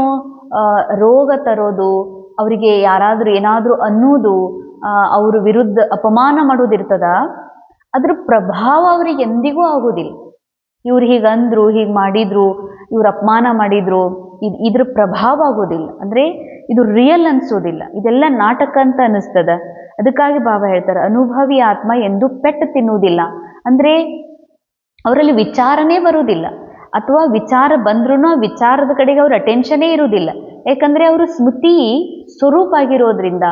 ರೋಗ ತರೋದು, ಅವರಿಗೆ ಯಾರಾದ್ರೂ ಏನಾದ್ರೂ ಅನ್ನೋದು, ಅವ್ರ ವಿರುದ್ಧ ಅಪಮಾನ ಮಾಡೋದಿರ್ತದ, ಅದ್ರ ಪ್ರಭಾವ ಅವ್ರಿಗೆ ಎಂದಿಗೂ ಆಗೋದಿಲ್ಲ. ಇವ್ರು ಹೀಗಂದ್ರು, ಹೀಗೆ ಮಾಡಿದ್ರು, ಇವ್ರು ಅಪಮಾನ ಮಾಡಿದ್ರು, ಇದ್ರ ಪ್ರಭಾವ ಆಗೋದಿಲ್ಲ. ಅಂದ್ರೆ ಇದು ರಿಯಲ್ ಅನ್ಸೋದಿಲ್ಲ, ಇದೆಲ್ಲ ನಾಟಕ ಅಂತ ಅನಿಸ್ತದ. ಅದಕ್ಕಾಗಿ ಬಾಬಾ ಹೇಳ್ತಾರೆ ಅನುಭವಿ ಆತ್ಮ ಎಂದು ಪೆಟ್ಟು ತಿನ್ನುವುದಿಲ್ಲ. ಅಂದ್ರೆ ಅವರಲ್ಲಿ ವಿಚಾರನೇ ಬರುವುದಿಲ್ಲ, ಅಥವಾ ವಿಚಾರ ಬಂದ್ರೂ ವಿಚಾರದ ಕಡೆಗೆ ಅವ್ರ ಅಟೆನ್ಷನೇ ಇರುವುದಿಲ್ಲ. ಯಾಕಂದ್ರೆ ಅವರು ಸ್ಮೃತಿ ಸ್ವರೂಪ ಆಗಿರೋದ್ರಿಂದ,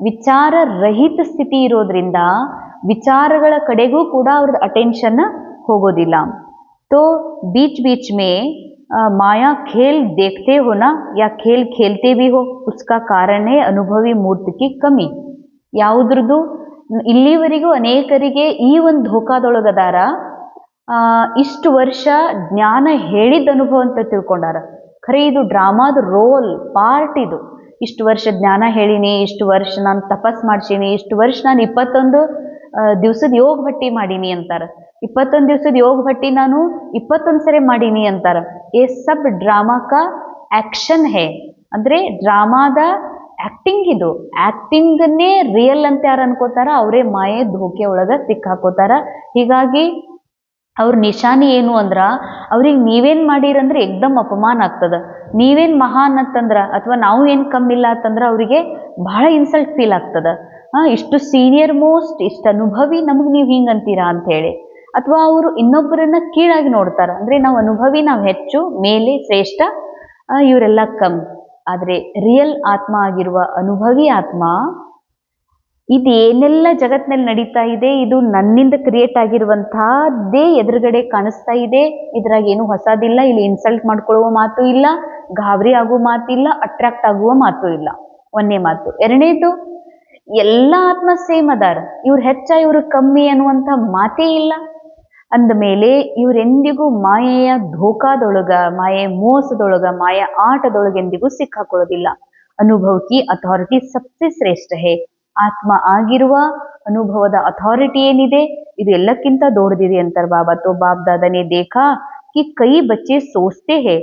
ವಿಚಾರ ರಹಿತ ಸ್ಥಿತಿ ಇರೋದ್ರಿಂದ ವಿಚಾರಗಳ ಕಡೆಗೂ ಕೂಡ ಅವ್ರದ್ದು ಅಟೆನ್ಷನ್ ಹೋಗೋದಿಲ್ಲ. तो बीच बीच में माया खेल देखते हो ना या खेल खेलते भी हो, उसका कारण है ಅನುಭವಿ ಮೂರ್ತಿ की ಕಮಿ. ಯಾವುದ್ರದ್ದು ಇಲ್ಲಿವರೆಗೂ ಅನೇಕರಿಗೆ ಈ ಒಂದು ಧೋಕಾದೊಳಗದಾರ, ಇಷ್ಟು ವರ್ಷ ಜ್ಞಾನ ಹೇಳಿದ ಅನುಭವ ಅಂತ ತಿಳ್ಕೊಂಡಾರ. ಖರೆ ಇದು ಡ್ರಾಮಾದ ರೋಲ್ ಪಾರ್ಟ್. ಇದು ಇಷ್ಟು ವರ್ಷ ಜ್ಞಾನ ಹೇಳಿನಿ, ಇಷ್ಟು ವರ್ಷ ನಾನು ತಪಸ್ ಮಾಡ್ಸೀನಿ, ಇಷ್ಟು ವರ್ಷ ನಾನು 21 ದಿವಸದ ಯೋಗ ಭಟ್ಟಿ ಮಾಡೀನಿ ಅಂತಾರ. 21 ದಿವಸದ ಯೋಗ ಭಟ್ಟಿ ನಾನು 21 ಸರಿ ಮಾಡೀನಿ ಅಂತಾರ. ಏ ಸಬ್ ಡ್ರಾಮಾ ಕಾ ಆಕ್ಷನ್ ಹೇ. ಅಂದ್ರೆ ಡ್ರಾಮಾದ ಆಕ್ಟಿಂಗ್. ಇದು ಆಕ್ಟಿಂಗನ್ನೇ ರಿಯಲ್ ಅಂತ ಯಾರು ಅನ್ಕೋತಾರ ಅವರೇ ಮಾಯೆ ಧೋಕೆ ಒಳಗ ಸಿಕ್ಕಾಕೋತಾರ. ಹೀಗಾಗಿ ಅವ್ರ ನಿಶಾನಿ ಏನು ಅಂದ್ರ, ಅವ್ರಿಗೆ ನೀವೇನ್ ಮಾಡಿರಂದ್ರೆ ಏಕ್ದಮ್ ಅಪಮಾನ ಆಗ್ತದ. ನೀವೇನ್ ಮಹಾನ್ ಅಂತಂದ್ರ ಅಥವಾ ನಾವು ಏನ್ ಕಮ್ಮಿಲ್ಲ ಅಂತಂದ್ರ ಅವರಿಗೆ ಬಹಳ ಇನ್ಸಲ್ಟ್ ಫೀಲ್ ಆಗ್ತದ. ಇಷ್ಟು ಸೀನಿಯರ್ ಮೋಸ್ಟ್, ಇಷ್ಟು ಅನುಭವಿ, ನಮಗ್ ನೀವು ಹಿಂಗಂತೀರಾ ಅಂತ ಹೇಳಿ. ಅಥವಾ ಅವರು ಇನ್ನೊಬ್ಬರನ್ನ ಕೀಳಾಗಿ ನೋಡ್ತಾರ. ಅಂದ್ರೆ ನಾವು ಅನುಭವಿ, ನಾವು ಹೆಚ್ಚು, ಮೇಲೆ, ಶ್ರೇಷ್ಠ, ಇವರೆಲ್ಲ ಕಮ್ಮಿ. ಆದ್ರೆ ರಿಯಲ್ ಆತ್ಮ ಆಗಿರುವ ಅನುಭವಿ ಆತ್ಮ ಇದೇನೆಲ್ಲ ಜಗತ್ನಲ್ಲಿ ನಡೀತಾ ಇದೆ, ಇದು ನನ್ನಿಂದ ಕ್ರಿಯೇಟ್ ಆಗಿರುವಂತಹದ್ದೇ ಎದುರುಗಡೆ ಕಾಣಿಸ್ತಾ ಇದೆ. ಇದ್ರಾಗ ಏನು ಹೊಸದಿಲ್ಲ. ಇಲ್ಲಿ ಇನ್ಸಲ್ಟ್ ಮಾಡ್ಕೊಳ್ಳುವ ಮಾತು ಇಲ್ಲ, ಗಾಬರಿ ಆಗುವ ಮಾತಿಲ್ಲ, ಅಟ್ರಾಕ್ಟ್ ಆಗುವ ಮಾತು ಇಲ್ಲ. ಒಂದೇ ಮಾತು. ಎರಡನೇದು, ಎಲ್ಲ ಆತ್ಮ ಸೇಮ್ ಅದಾರ, ಇವ್ರು ಹೆಚ್ಚ ಇವ್ರು ಕಮ್ಮಿ ಅನ್ನುವಂಥ ಮಾತೇ ಇಲ್ಲ. ಅಂದ ಮೇಲೆ ಇವರೆಂದಿಗೂ ಮಾಯೆಯ ಧೋಕಾದೊಳಗ, ಮಾಯೆ ಮೋಸದೊಳಗ, ಮಾಯ ಆಟದೊಳಗೆಂದಿಗೂ ಸಿಕ್ಕಾಕೊಳ್ಳೋದಿಲ್ಲ. ಅನುಭವಕ್ಕೆ ಅಥಾರಿಟಿ ಸಬ್ಸೆ ಶ್ರೇಷ್ಠ ಹೇ. ಆತ್ಮ ಆಗಿರುವ ಅನುಭವದ ಅಥಾರಿಟಿ ಏನಿದೆ ಇದು ಎಲ್ಲಕ್ಕಿಂತ ದೊಡ್ಡದಿದೆ ಅಂತಾರೆ ಬಾಬಾ. ತೋ ಬಾಪ್ ದಾದಾನೆ ದೇಖಾ कि कई बच्चे सोचते हैं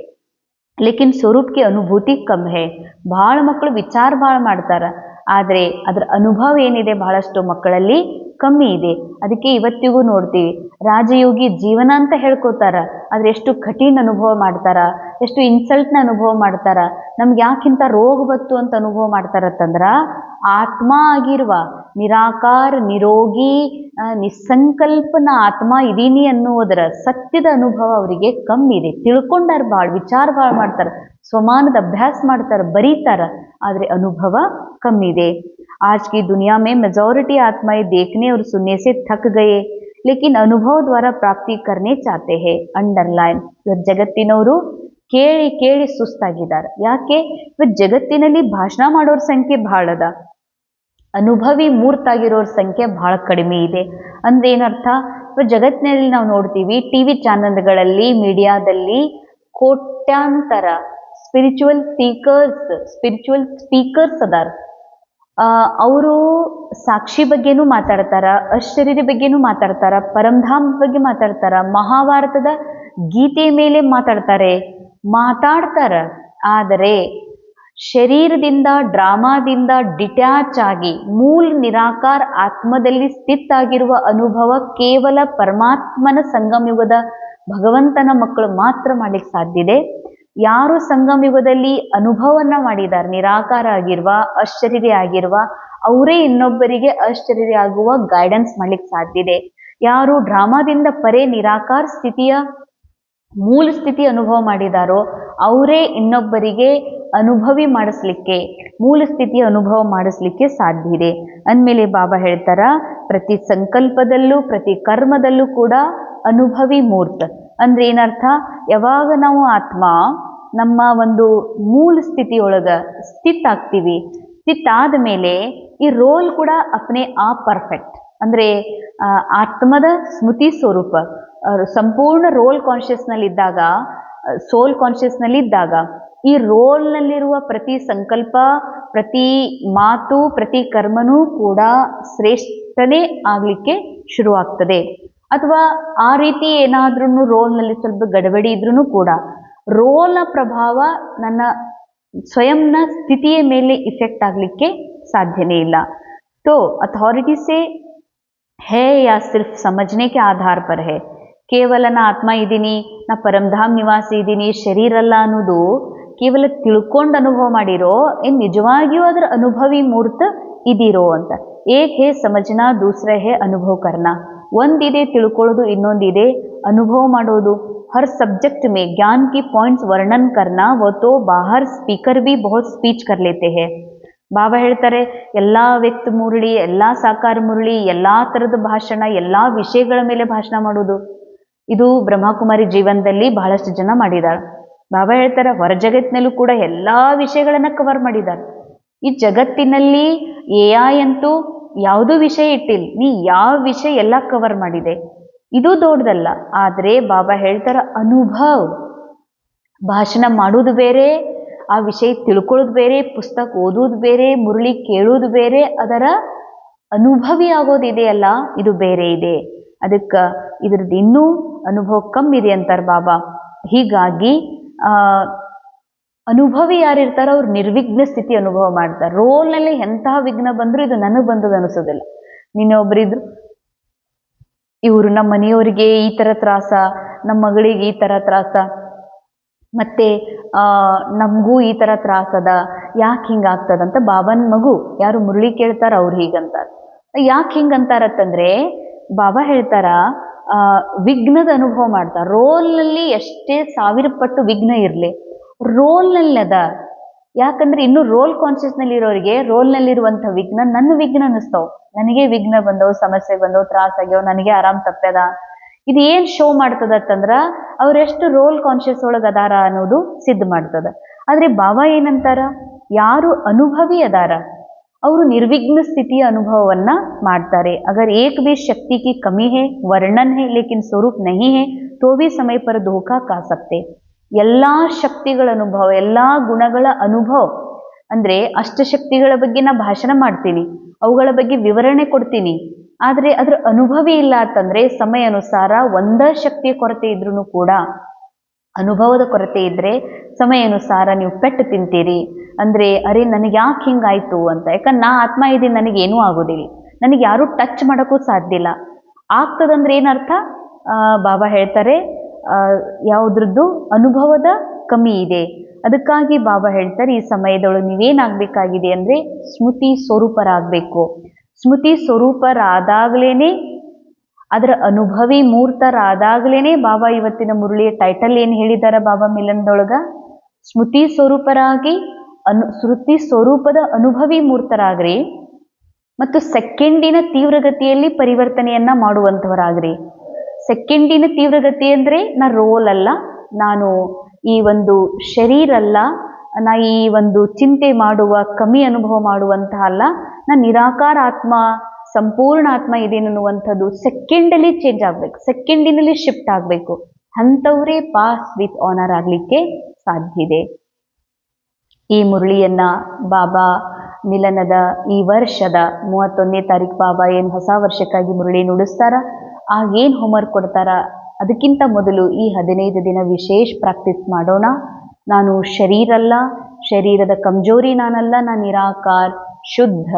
लेकिन ಸ್ವರೂಪ್ की ಅನುಭೂತಿ ಕಮ್ है. ಬಹಳ ಮಕ್ಕಳು ವಿಚಾರ ಬಹಳ ಮಾಡ್ತಾರ, ಆದರೆ ಅದರ ಅನುಭವ ಏನಿದೆ ಬಹಳಷ್ಟು ಮಕ್ಕಳಲ್ಲಿ ಕಮ್ಮಿ ಇದೆ. ಅದಕ್ಕೆ ಇವತ್ತಿಗೂ ನೋಡ್ತೀವಿ ರಾಜಯೋಗಿ ಜೀವನ ಅಂತ ಹೇಳ್ಕೊತಾರ, ಆದ್ರೆ ಎಷ್ಟು ಕಠಿಣ ಅನುಭವ ಮಾಡ್ತಾರ, ಎಷ್ಟು ಇನ್ಸಲ್ಟ್ನ ಅನುಭವ ಮಾಡ್ತಾರ, ನಮ್ಗೆ ಯಾಕಿಂತ ರೋಗ ಬತ್ತು ಅಂತ ಅನುಭವ ಮಾಡ್ತಾರತ್ತಂದ್ರ ಆತ್ಮ ಆಗಿರುವ ನಿರಾಕಾರ ನಿರೋಗಿ ನಿಸ್ಸಂಕಲ್ಪನ ಆತ್ಮ ಇದೀನಿ ಅನ್ನುವುದರ ಸತ್ಯದ ಅನುಭವ ಅವರಿಗೆ ಕಮ್ಮಿ ಇದೆ. ತಿಳ್ಕೊಂಡಾರ, ಭಾಳ ವಿಚಾರ ಭಾಳ ಮಾಡ್ತಾರ, ಸ್ವಮಾನದ ಅಭ್ಯಾಸ ಮಾಡ್ತಾರ, ಬರೀತಾರ, ಆದ್ರೆ ಅನುಭವ कमी दे. आज की दुनिया में मेजॉरिटी आत्माएं देखने और सुनने से थक गए लेकिन अनुभव द्वारा प्राप्ति करने चाहते हैं. अंडरलाइन, ಜಗತ್ತಿನವರು ಕೇಳಿ ಕೇಳಿ ಸುಸ್ತಾಗಿದ್ದಾರೆ. ಯಾಕೆ? ಜಗತ್ತಿನಲ್ಲಿ ಭಾಷಣ ಮಾಡೋರ ಸಂಖ್ಯೆ ಬಹಳ ಅದ, ಅನುಭವಿ ಮೂರ್ತಾಗಿರೋರ ಸಂಖ್ಯೆ ಬಹಳ ಕಡಿಮೆ ಇದೆ. ಅಂದ್ರೆ ಏನರ್ಥ? ಜಗತ್ತಿನಲ್ಲಿ ನಾವು ನೋಡ್ತೀವಿ ಟಿವಿ ಚಾನೆಲ್ಗಳಲ್ಲಿ ಮೀಡಿಯಾದಲ್ಲಿ ಕೋಟ್ಯಾಂತರ ಸ್ಪಿರಿಚುವಲ್ ಸ್ಪೀಕರ್ಸ್ ಅದಾರ. ಅವರು ಸಾಕ್ಷಿ ಬಗ್ಗೆನೂ ಮಾತಾಡ್ತಾರ, ಅಶರೀರಿ ಬಗ್ಗೆನೂ ಮಾತಾಡ್ತಾರ, ಪರಂಧಾಮ್ ಬಗ್ಗೆ ಮಾತಾಡ್ತಾರ, ಮಹಾಭಾರತದ ಗೀತೆ ಮೇಲೆ ಮಾತಾಡ್ತಾರ. ಆದರೆ ಶರೀರದಿಂದ ಡ್ರಾಮಾದಿಂದ ಡಿಟ್ಯಾಚ್ ಆಗಿ ಮೂಲ ನಿರಾಕಾರ ಆತ್ಮದಲ್ಲಿ ಸ್ಥಿತಾಗಿರುವ ಅನುಭವ ಕೇವಲ ಪರಮಾತ್ಮನ ಸಂಗಮಯುಗದ ಭಗವಂತನ ಮಕ್ಕಳು ಮಾತ್ರ ಮಾಡ್ಲಿಕ್ಕೆ ಸಾಧ್ಯ ಇದೆ. ಯಾರು ಸಂಗಮಯುಗದಲ್ಲಿ ಅನುಭವನ ಮಾಡಿದ್ದಾರೆ, ನಿರಾಕಾರ ಆಗಿರುವ ಅಶರೀರಿ ಆಗಿರುವ, ಅವರೇ ಇನ್ನೊಬ್ಬರಿಗೆ ಅಶರೀರಿ ಆಗುವ ಗೈಡೆನ್ಸ್ ಮಾಡ್ಲಿಕ್ಕೆ ಸಾಧ್ಯ ಇದೆ. ಯಾರು ಡ್ರಾಮಾದಿಂದ ಪರೇ ನಿರಾಕಾರ ಸ್ಥಿತಿಯ ಮೂಲ ಸ್ಥಿತಿ ಅನುಭವ ಮಾಡಿದಾರೋ ಅವರೇ ಇನ್ನೊಬ್ಬರಿಗೆ ಅನುಭವಿ ಮಾಡಿಸ್ಲಿಕ್ಕೆ, ಮೂಲ ಸ್ಥಿತಿಯ ಅನುಭವ ಮಾಡಿಸ್ಲಿಕ್ಕೆ ಸಾಧ್ಯ ಇದೆ. ಅಂದಮೇಲೆ ಬಾಬಾ ಹೇಳ್ತಾರ, ಪ್ರತಿ ಸಂಕಲ್ಪದಲ್ಲೂ ಪ್ರತಿ ಕರ್ಮದಲ್ಲೂ ಕೂಡ ಅನುಭವಿ ಮೂರ್ತ. ಅಂದ್ರೆ ಏನರ್ಥ? ಯಾವಾಗ ನಾವು ಆತ್ಮ ನಮ್ಮ ಒಂದು ಮೂಲ ಸ್ಥಿತಿಯೊಳಗ ಸ್ಥಿತ್ ಆಗ್ತೀವಿ, ಸ್ಥಿತ್ ಆದ್ಮೇಲೆ ಈ ರೋಲ್ ಕೂಡ ಅಪ್ನೆ ಆ ಪರ್ಫೆಕ್ಟ್, ಅಂದ್ರೆ ಆತ್ಮದ ಸ್ಮೃತಿ ಸ್ವರೂಪ ಸಂಪೂರ್ಣ ರೋಲ್ ಕಾನ್ಶಿಯಸ್ನಲ್ಲಿ ಇದ್ದಾಗ, ಸೋಲ್ ಕಾನ್ಶಿಯಸ್ನಲ್ಲಿ ಇದ್ದಾಗ ಈ ರೋಲ್ನಲ್ಲಿರುವ ಪ್ರತಿ ಸಂಕಲ್ಪ, ಪ್ರತಿ ಮಾತು, ಪ್ರತಿ ಕರ್ಮನೂ ಕೂಡ ಶ್ರೇಷ್ಠನೇ ಆಗ್ಲಿಕ್ಕೆ ಶುರುವಾಗ್ತದೆ. ಅಥವಾ ಆ ರೀತಿ ಏನಾದ್ರೂ ರೋಲ್ನಲ್ಲಿ ಸ್ವಲ್ಪ ಗಡಬಡಿ ಇದ್ರೂ ಕೂಡ ರೋಲ್ನ ಪ್ರಭಾವ ನನ್ನ ಸ್ವಯಂನ ಸ್ಥಿತಿಯ ಮೇಲೆ ಇಫೆಕ್ಟ್ ಆಗಲಿಕ್ಕೆ ಸಾಧ್ಯನೇ ಇಲ್ಲ. तो अथॉरिटी से है या सिर्फ समझने के आधार पर है? ಕೇವಲ ನಾ ಆತ್ಮ ಇದ್ದೀನಿ, ನಾ ಪರಮಧಾಮ್ ನಿವಾಸಿ ಇದ್ದೀನಿ, ಶರೀರ ಅಲ್ಲ ಅನ್ನೋದು ಕೇವಲ ತಿಳ್ಕೊಂಡು ಅನುಭವ ಮಾಡಿರೋ ಏನ್ ನಿಜವಾಗಿಯೂ ಅದರ ಅನುಭವಿ ಮೂರ್ತ ಇದಿರೋ ಅಂತ. ಏಕ್ ಹೇ ಸಮಜ್ನಾ, ದೂಸರ ಹೇ ಅನುಭವ ಕರ್ನಾ. ಒಂದಿದೆ ತಿಳ್ಕೊಳ್ಳೋದು, ಇನ್ನೊಂದಿದೆ ಅನುಭವ ಮಾಡೋದು. हर सब्जेक्ट में ज्ञान की पॉइंट्स वर्णन करना, वो तो बाहर स्पीकर भी बहुत स्पीच कर लेते हैं. ಬಾಬಾ ಹೇಳ್ತಾರೆ, ಎಲ್ಲ ವ್ಯಕ್ತ ಮುರಳಿ, ಎಲ್ಲ ಸಾಕಾರ ಮುರಳಿ, ಎಲ್ಲ ಥರದ ಭಾಷಣ, ಎಲ್ಲ ವಿಷಯಗಳ ಮೇಲೆ ಭಾಷಣ ಮಾಡೋದು, ಇದು ಬ್ರಹ್ಮಕುಮಾರಿ ಜೀವನದಲ್ಲಿ ಬಹಳಷ್ಟು ಜನ ಮಾಡಿದ್ದಾರೆ. ಬಾಬಾ ಹೇಳ್ತಾರೆ, ಹೊರ ಜಗತ್ತಿನಲ್ಲೂ ಕೂಡ ಎಲ್ಲ ವಿಷಯಗಳನ್ನ ಕವರ್ ಮಾಡಿದ್ದಾರೆ. ಈ ಜಗತ್ತಿನಲ್ಲಿ AI ಅಂತೂ ಯಾವುದೂ ವಿಷಯ ಇಟ್ಟಿಲ್ಲ, ನೀ ಯಾವ ವಿಷಯ ಎಲ್ಲ ಕವರ್ ಮಾಡಿದೆ, ಇದು ದೊಡ್ಡದಲ್ಲ. ಆದರೆ ಬಾಬಾ ಹೇಳ್ತಾರ, ಅನುಭವ, ಭಾಷಣ ಮಾಡೋದು ಬೇರೆ, ಆ ವಿಷಯ ತಿಳ್ಕೊಳ್ಳೋದು ಬೇರೆ, ಪುಸ್ತಕ ಓದೋದು ಬೇರೆ, ಮುರಳಿ ಕೇಳೋದು ಬೇರೆ, ಅದರ ಅನುಭವಿ ಆಗೋದಿದೆಯಲ್ಲ ಇದು ಬೇರೆ ಇದೆ. ಅದಕ್ಕೆ ಇದ್ರದ್ದು ಇನ್ನೂ ಅನುಭವ ಕಮ್ಮಿ ಇದೆ ಅಂತಾರೆ ಬಾಬಾ. ಹೀಗಾಗಿ ಅನುಭವಿ ಯಾರಿರ್ತಾರೋ ಅವ್ರು ನಿರ್ವಿಘ್ನ ಸ್ಥಿತಿ ಅನುಭವ ಮಾಡ್ತಾರೆ. ರೋಲ್ನಲ್ಲಿ ಎಂತಹ ವಿಘ್ನ ಬಂದರೂ ಇದು ನನಗೆ ಬಂದದ್ದು ಅನಿಸೋದಿಲ್ಲ. ನಿನ್ನೆ ಒಬ್ಬರಿದ್ರು, ಇವರು ನಮ್ಮ ಮನೆಯವರಿಗೆ ಈ ಥರ ತ್ರಾಸ, ನಮ್ಮ ಮಗಳಿಗೆ ಈ ಥರ ತ್ರಾಸ, ಮತ್ತೆ ನಮಗೂ ಈ ಥರ ತ್ರಾಸದ, ಯಾಕೆ ಹಿಂಗಾಗ್ತದಂತ ಬಾಬನ ಮಗು ಯಾರು ಮುರಳಿ ಕೇಳ್ತಾರ ಅವ್ರು ಹೀಗಂತಾರೆ. ಯಾಕೆ ಹಿಂಗಂತಾರತ್ತಂದ್ರೆ ಬಾಬಾ ಹೇಳ್ತಾರ, ವಿಘ್ನದ ಅನುಭವ ಮಾಡ್ತಾರೆ. ರೋಲ್ನಲ್ಲಿ ಎಷ್ಟೇ 1000 ಪಟ್ಟು ವಿಘ್ನ ಇರಲಿ, ರೋಲ್ನಲ್ಲಿ ಅದ. ಯಾಕಂದ್ರೆ ಇನ್ನು ರೋಲ್ ಕಾನ್ಶಿಯಸ್ನಲ್ಲಿ ಇರೋರಿಗೆ ರೋಲ್ನಲ್ಲಿರುವಂಥ ವಿಘ್ನ ನನ್ನ ವಿಘ್ನ ಅನ್ನಿಸ್ತಾವ. ನನಗೆ ವಿಘ್ನ ಬಂದವು, ಸಮಸ್ಯೆ ಬಂದವು, ತ್ರಾಸ ಆಗ್ಯಾವ, ನನಗೆ ಆರಾಮ್ ತಪ್ಪ್ಯದ. ಇದು ಏನ್ ಶೋ ಮಾಡ್ತದತ್ತಂದ್ರ ಅವ್ರೆಷ್ಟು ರೋಲ್ ಕಾನ್ಶಿಯಸ್ ಒಳಗೆ ಅದಾರ ಅನ್ನೋದು ಸಿದ್ಧ ಮಾಡ್ತದ. ಆದ್ರೆ ಬಾಬಾ ಏನಂತಾರ, ಯಾರು ಅನುಭವಿ ಅದಾರ ಅವರು ನಿರ್ವಿಘ್ನ ಸ್ಥಿತಿಯ ಅನುಭವವನ್ನ ಮಾಡ್ತಾರೆ. ಅಗರ್ ಏಕ್ भी शक्ति की कमी है, वर्णन है लेकिन स्वरूप नहीं है, तो भी समय पर धोखा खा सकते. ಎಲ್ಲಾ ಶಕ್ತಿಗಳ ಅನುಭವ, ಎಲ್ಲಾ ಗುಣಗಳ ಅನುಭವ ಅಂದ್ರೆ ಅಷ್ಟಶಕ್ತಿಗಳ ಬಗ್ಗೆ ನಾ ಭಾಷಣ ಮಾಡ್ತೀನಿ, ಅವುಗಳ ಬಗ್ಗೆ ವಿವರಣೆ ಕೊಡ್ತೀನಿ. ಆದ್ರೆ ಅದ್ರ ಅನುಭವಿ ಇಲ್ಲ ಅಂತಂದ್ರೆ ಸಮಯ ಅನುಸಾರ ಒಂದ ಶಕ್ತಿಯ ಕೊರತೆ ಇದ್ರೂ ಕೂಡ ಅನುಭವದ ಕೊರತೆ ಇದ್ದರೆ ಸಮಯಾನುಸಾರ ನೀವು ಪೆಟ್ಟು ತಿಂತೀರಿ. ಅಂದರೆ ಅರೆ ನನಗೆ ಯಾಕೆ ಹಿಂಗಾಯ್ತು ಅಂತ. ಯಾಕಂದ್ರೆ ನಾ ಆತ್ಮ ಇದ್ದೀನಿ, ನನಗೇನೂ ಆಗೋದಿಲ್ಲ, ನನಗೆ ಯಾರೂ ಟಚ್ ಮಾಡೋಕ್ಕೂ ಸಾಧ್ಯ ಇಲ್ಲ. ಆಗ್ತದಂದ್ರೆ ಏನರ್ಥ? ಬಾಬಾ ಹೇಳ್ತಾರೆ ಯಾವುದ್ರದ್ದು ಅನುಭವದ ಕಮ್ಮಿ ಇದೆ. ಅದಕ್ಕಾಗಿ ಬಾಬಾ ಹೇಳ್ತಾರೆ ಈ ಸಮಯದೊಳಗೆ ನೀವೇನಾಗಬೇಕಾಗಿದೆ ಅಂದರೆ ಸ್ಮೃತಿ ಸ್ವರೂಪರಾಗಬೇಕು. ಸ್ಮೃತಿ ಸ್ವರೂಪರಾದಾಗಲೇ, ಅದರ ಅನುಭವಿ ಮೂರ್ತರಾದಾಗಲೇ ಬಾಬಾ ಇವತ್ತಿನ ಮುರಳಿಯ ಟೈಟಲ್ ಏನು ಹೇಳಿದ್ದಾರೆ ಬಾಬಾ ಮಿಲನದೊಳಗ? ಸ್ಮೃತಿ ಸ್ವರೂಪರಾಗಿ ಸ್ಮೃತಿ ಸ್ವರೂಪದ ಅನುಭವಿ ಮೂರ್ತರಾಗ್ರಿ ಮತ್ತು ಸೆಕೆಂಡಿನ ತೀವ್ರಗತಿಯಲ್ಲಿ ಪರಿವರ್ತನೆಯನ್ನ ಮಾಡುವಂಥವರಾಗ್ರಿ. ಸೆಕೆಂಡಿನ ತೀವ್ರಗತಿ ಅಂದರೆ ನಾ ರೋಲ್ ಅಲ್ಲ, ನಾನು ಈ ಒಂದು ಶರೀರ ಅಲ್ಲ, ನಾ ಈ ಒಂದು ಚಿಂತೆ ಮಾಡುವ ಕಮ್ಮಿ ಅನುಭವ ಮಾಡುವಂತಹ ಅಲ್ಲ, ನಾ ನಿರಾಕಾರ ಆತ್ಮ, ಸಂಪೂರ್ಣ ಆತ್ಮ ಇದೇನನ್ನುವಂಥದ್ದು ಸೆಕೆಂಡಲ್ಲಿ ಚೇಂಜ್ ಆಗಬೇಕು, ಸೆಕೆಂಡಿನಲ್ಲಿ ಶಿಫ್ಟ್ ಆಗಬೇಕು. ಅಂಥವರೇ ಪಾಸ್ ವಿತ್ ಆನರ್ ಆಗಲಿಕ್ಕೆ ಸಾಧ್ಯ ಇದೆ. ಈ ಮುರಳಿಯನ್ನ ಬಾಬಾ ಮಿಲನದ ಈ ವರ್ಷದ 31ನೇ ತಾರೀಕು ಬಾಬಾ ಏನು ಹೊಸ ವರ್ಷಕ್ಕಾಗಿ ಮುರಳಿ ನುಡಿಸ್ತಾರ, ಆಗೇನು ಹೋಮ್ವರ್ಕ್ ಕೊಡ್ತಾರ, ಅದಕ್ಕಿಂತ ಮೊದಲು ಈ 15 ದಿನ ವಿಶೇಷ ಪ್ರಾಕ್ಟೀಸ್ ಮಾಡೋಣ. ನಾನು ಶರೀರ ಅಲ್ಲ, ಶರೀರದ ಕಮ್ಜೋರಿ ನಾನಲ್ಲ, ನಾನು ನಿರಾಕಾರ ಶುದ್ಧ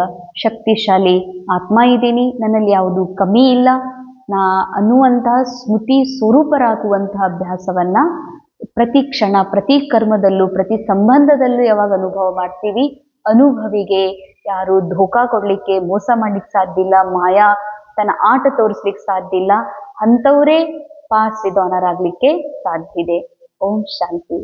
ಶಕ್ತಿಶಾಲಿ ಆತ್ಮ ಇದ್ದೀನಿ, ನನ್ನಲ್ಲಿ ಯಾವುದು ಕಮ್ಮಿ ಇಲ್ಲ ನಾ ಅನ್ನುವಂತಹ ಸ್ಮೃತಿ ಸ್ವರೂಪರಾಗುವಂತಹ ಅಭ್ಯಾಸವನ್ನ ಪ್ರತಿ ಕ್ಷಣ, ಪ್ರತಿ ಕರ್ಮದಲ್ಲೂ, ಪ್ರತಿ ಸಂಬಂಧದಲ್ಲೂ ಯಾವಾಗ ಅನುಭವ ಮಾಡ್ತೀವಿ, ಅನುಭವಿಗೆ ಯಾರು ಧೋಕಾ ಕೊಡ್ಲಿಕ್ಕೆ, ಮೋಸ ಮಾಡ್ಲಿಕ್ಕೆ ಸಾಧ್ಯ ಇಲ್ಲ, ಮಾಯಾ ತನ್ನ ಆಟ ತೋರಿಸ್ಲಿಕ್ಕೆ ಸಾಧ್ಯ ಇಲ್ಲ. ಅಂಥವರೇ ಪಾಸ್ ವಿತ್ ಆನರ್ ಆಗ್ಲಿಕ್ಕೆ ಸಾಧ್ಯ ಇದೆ. ಓಂ ಶಾಂತಿ.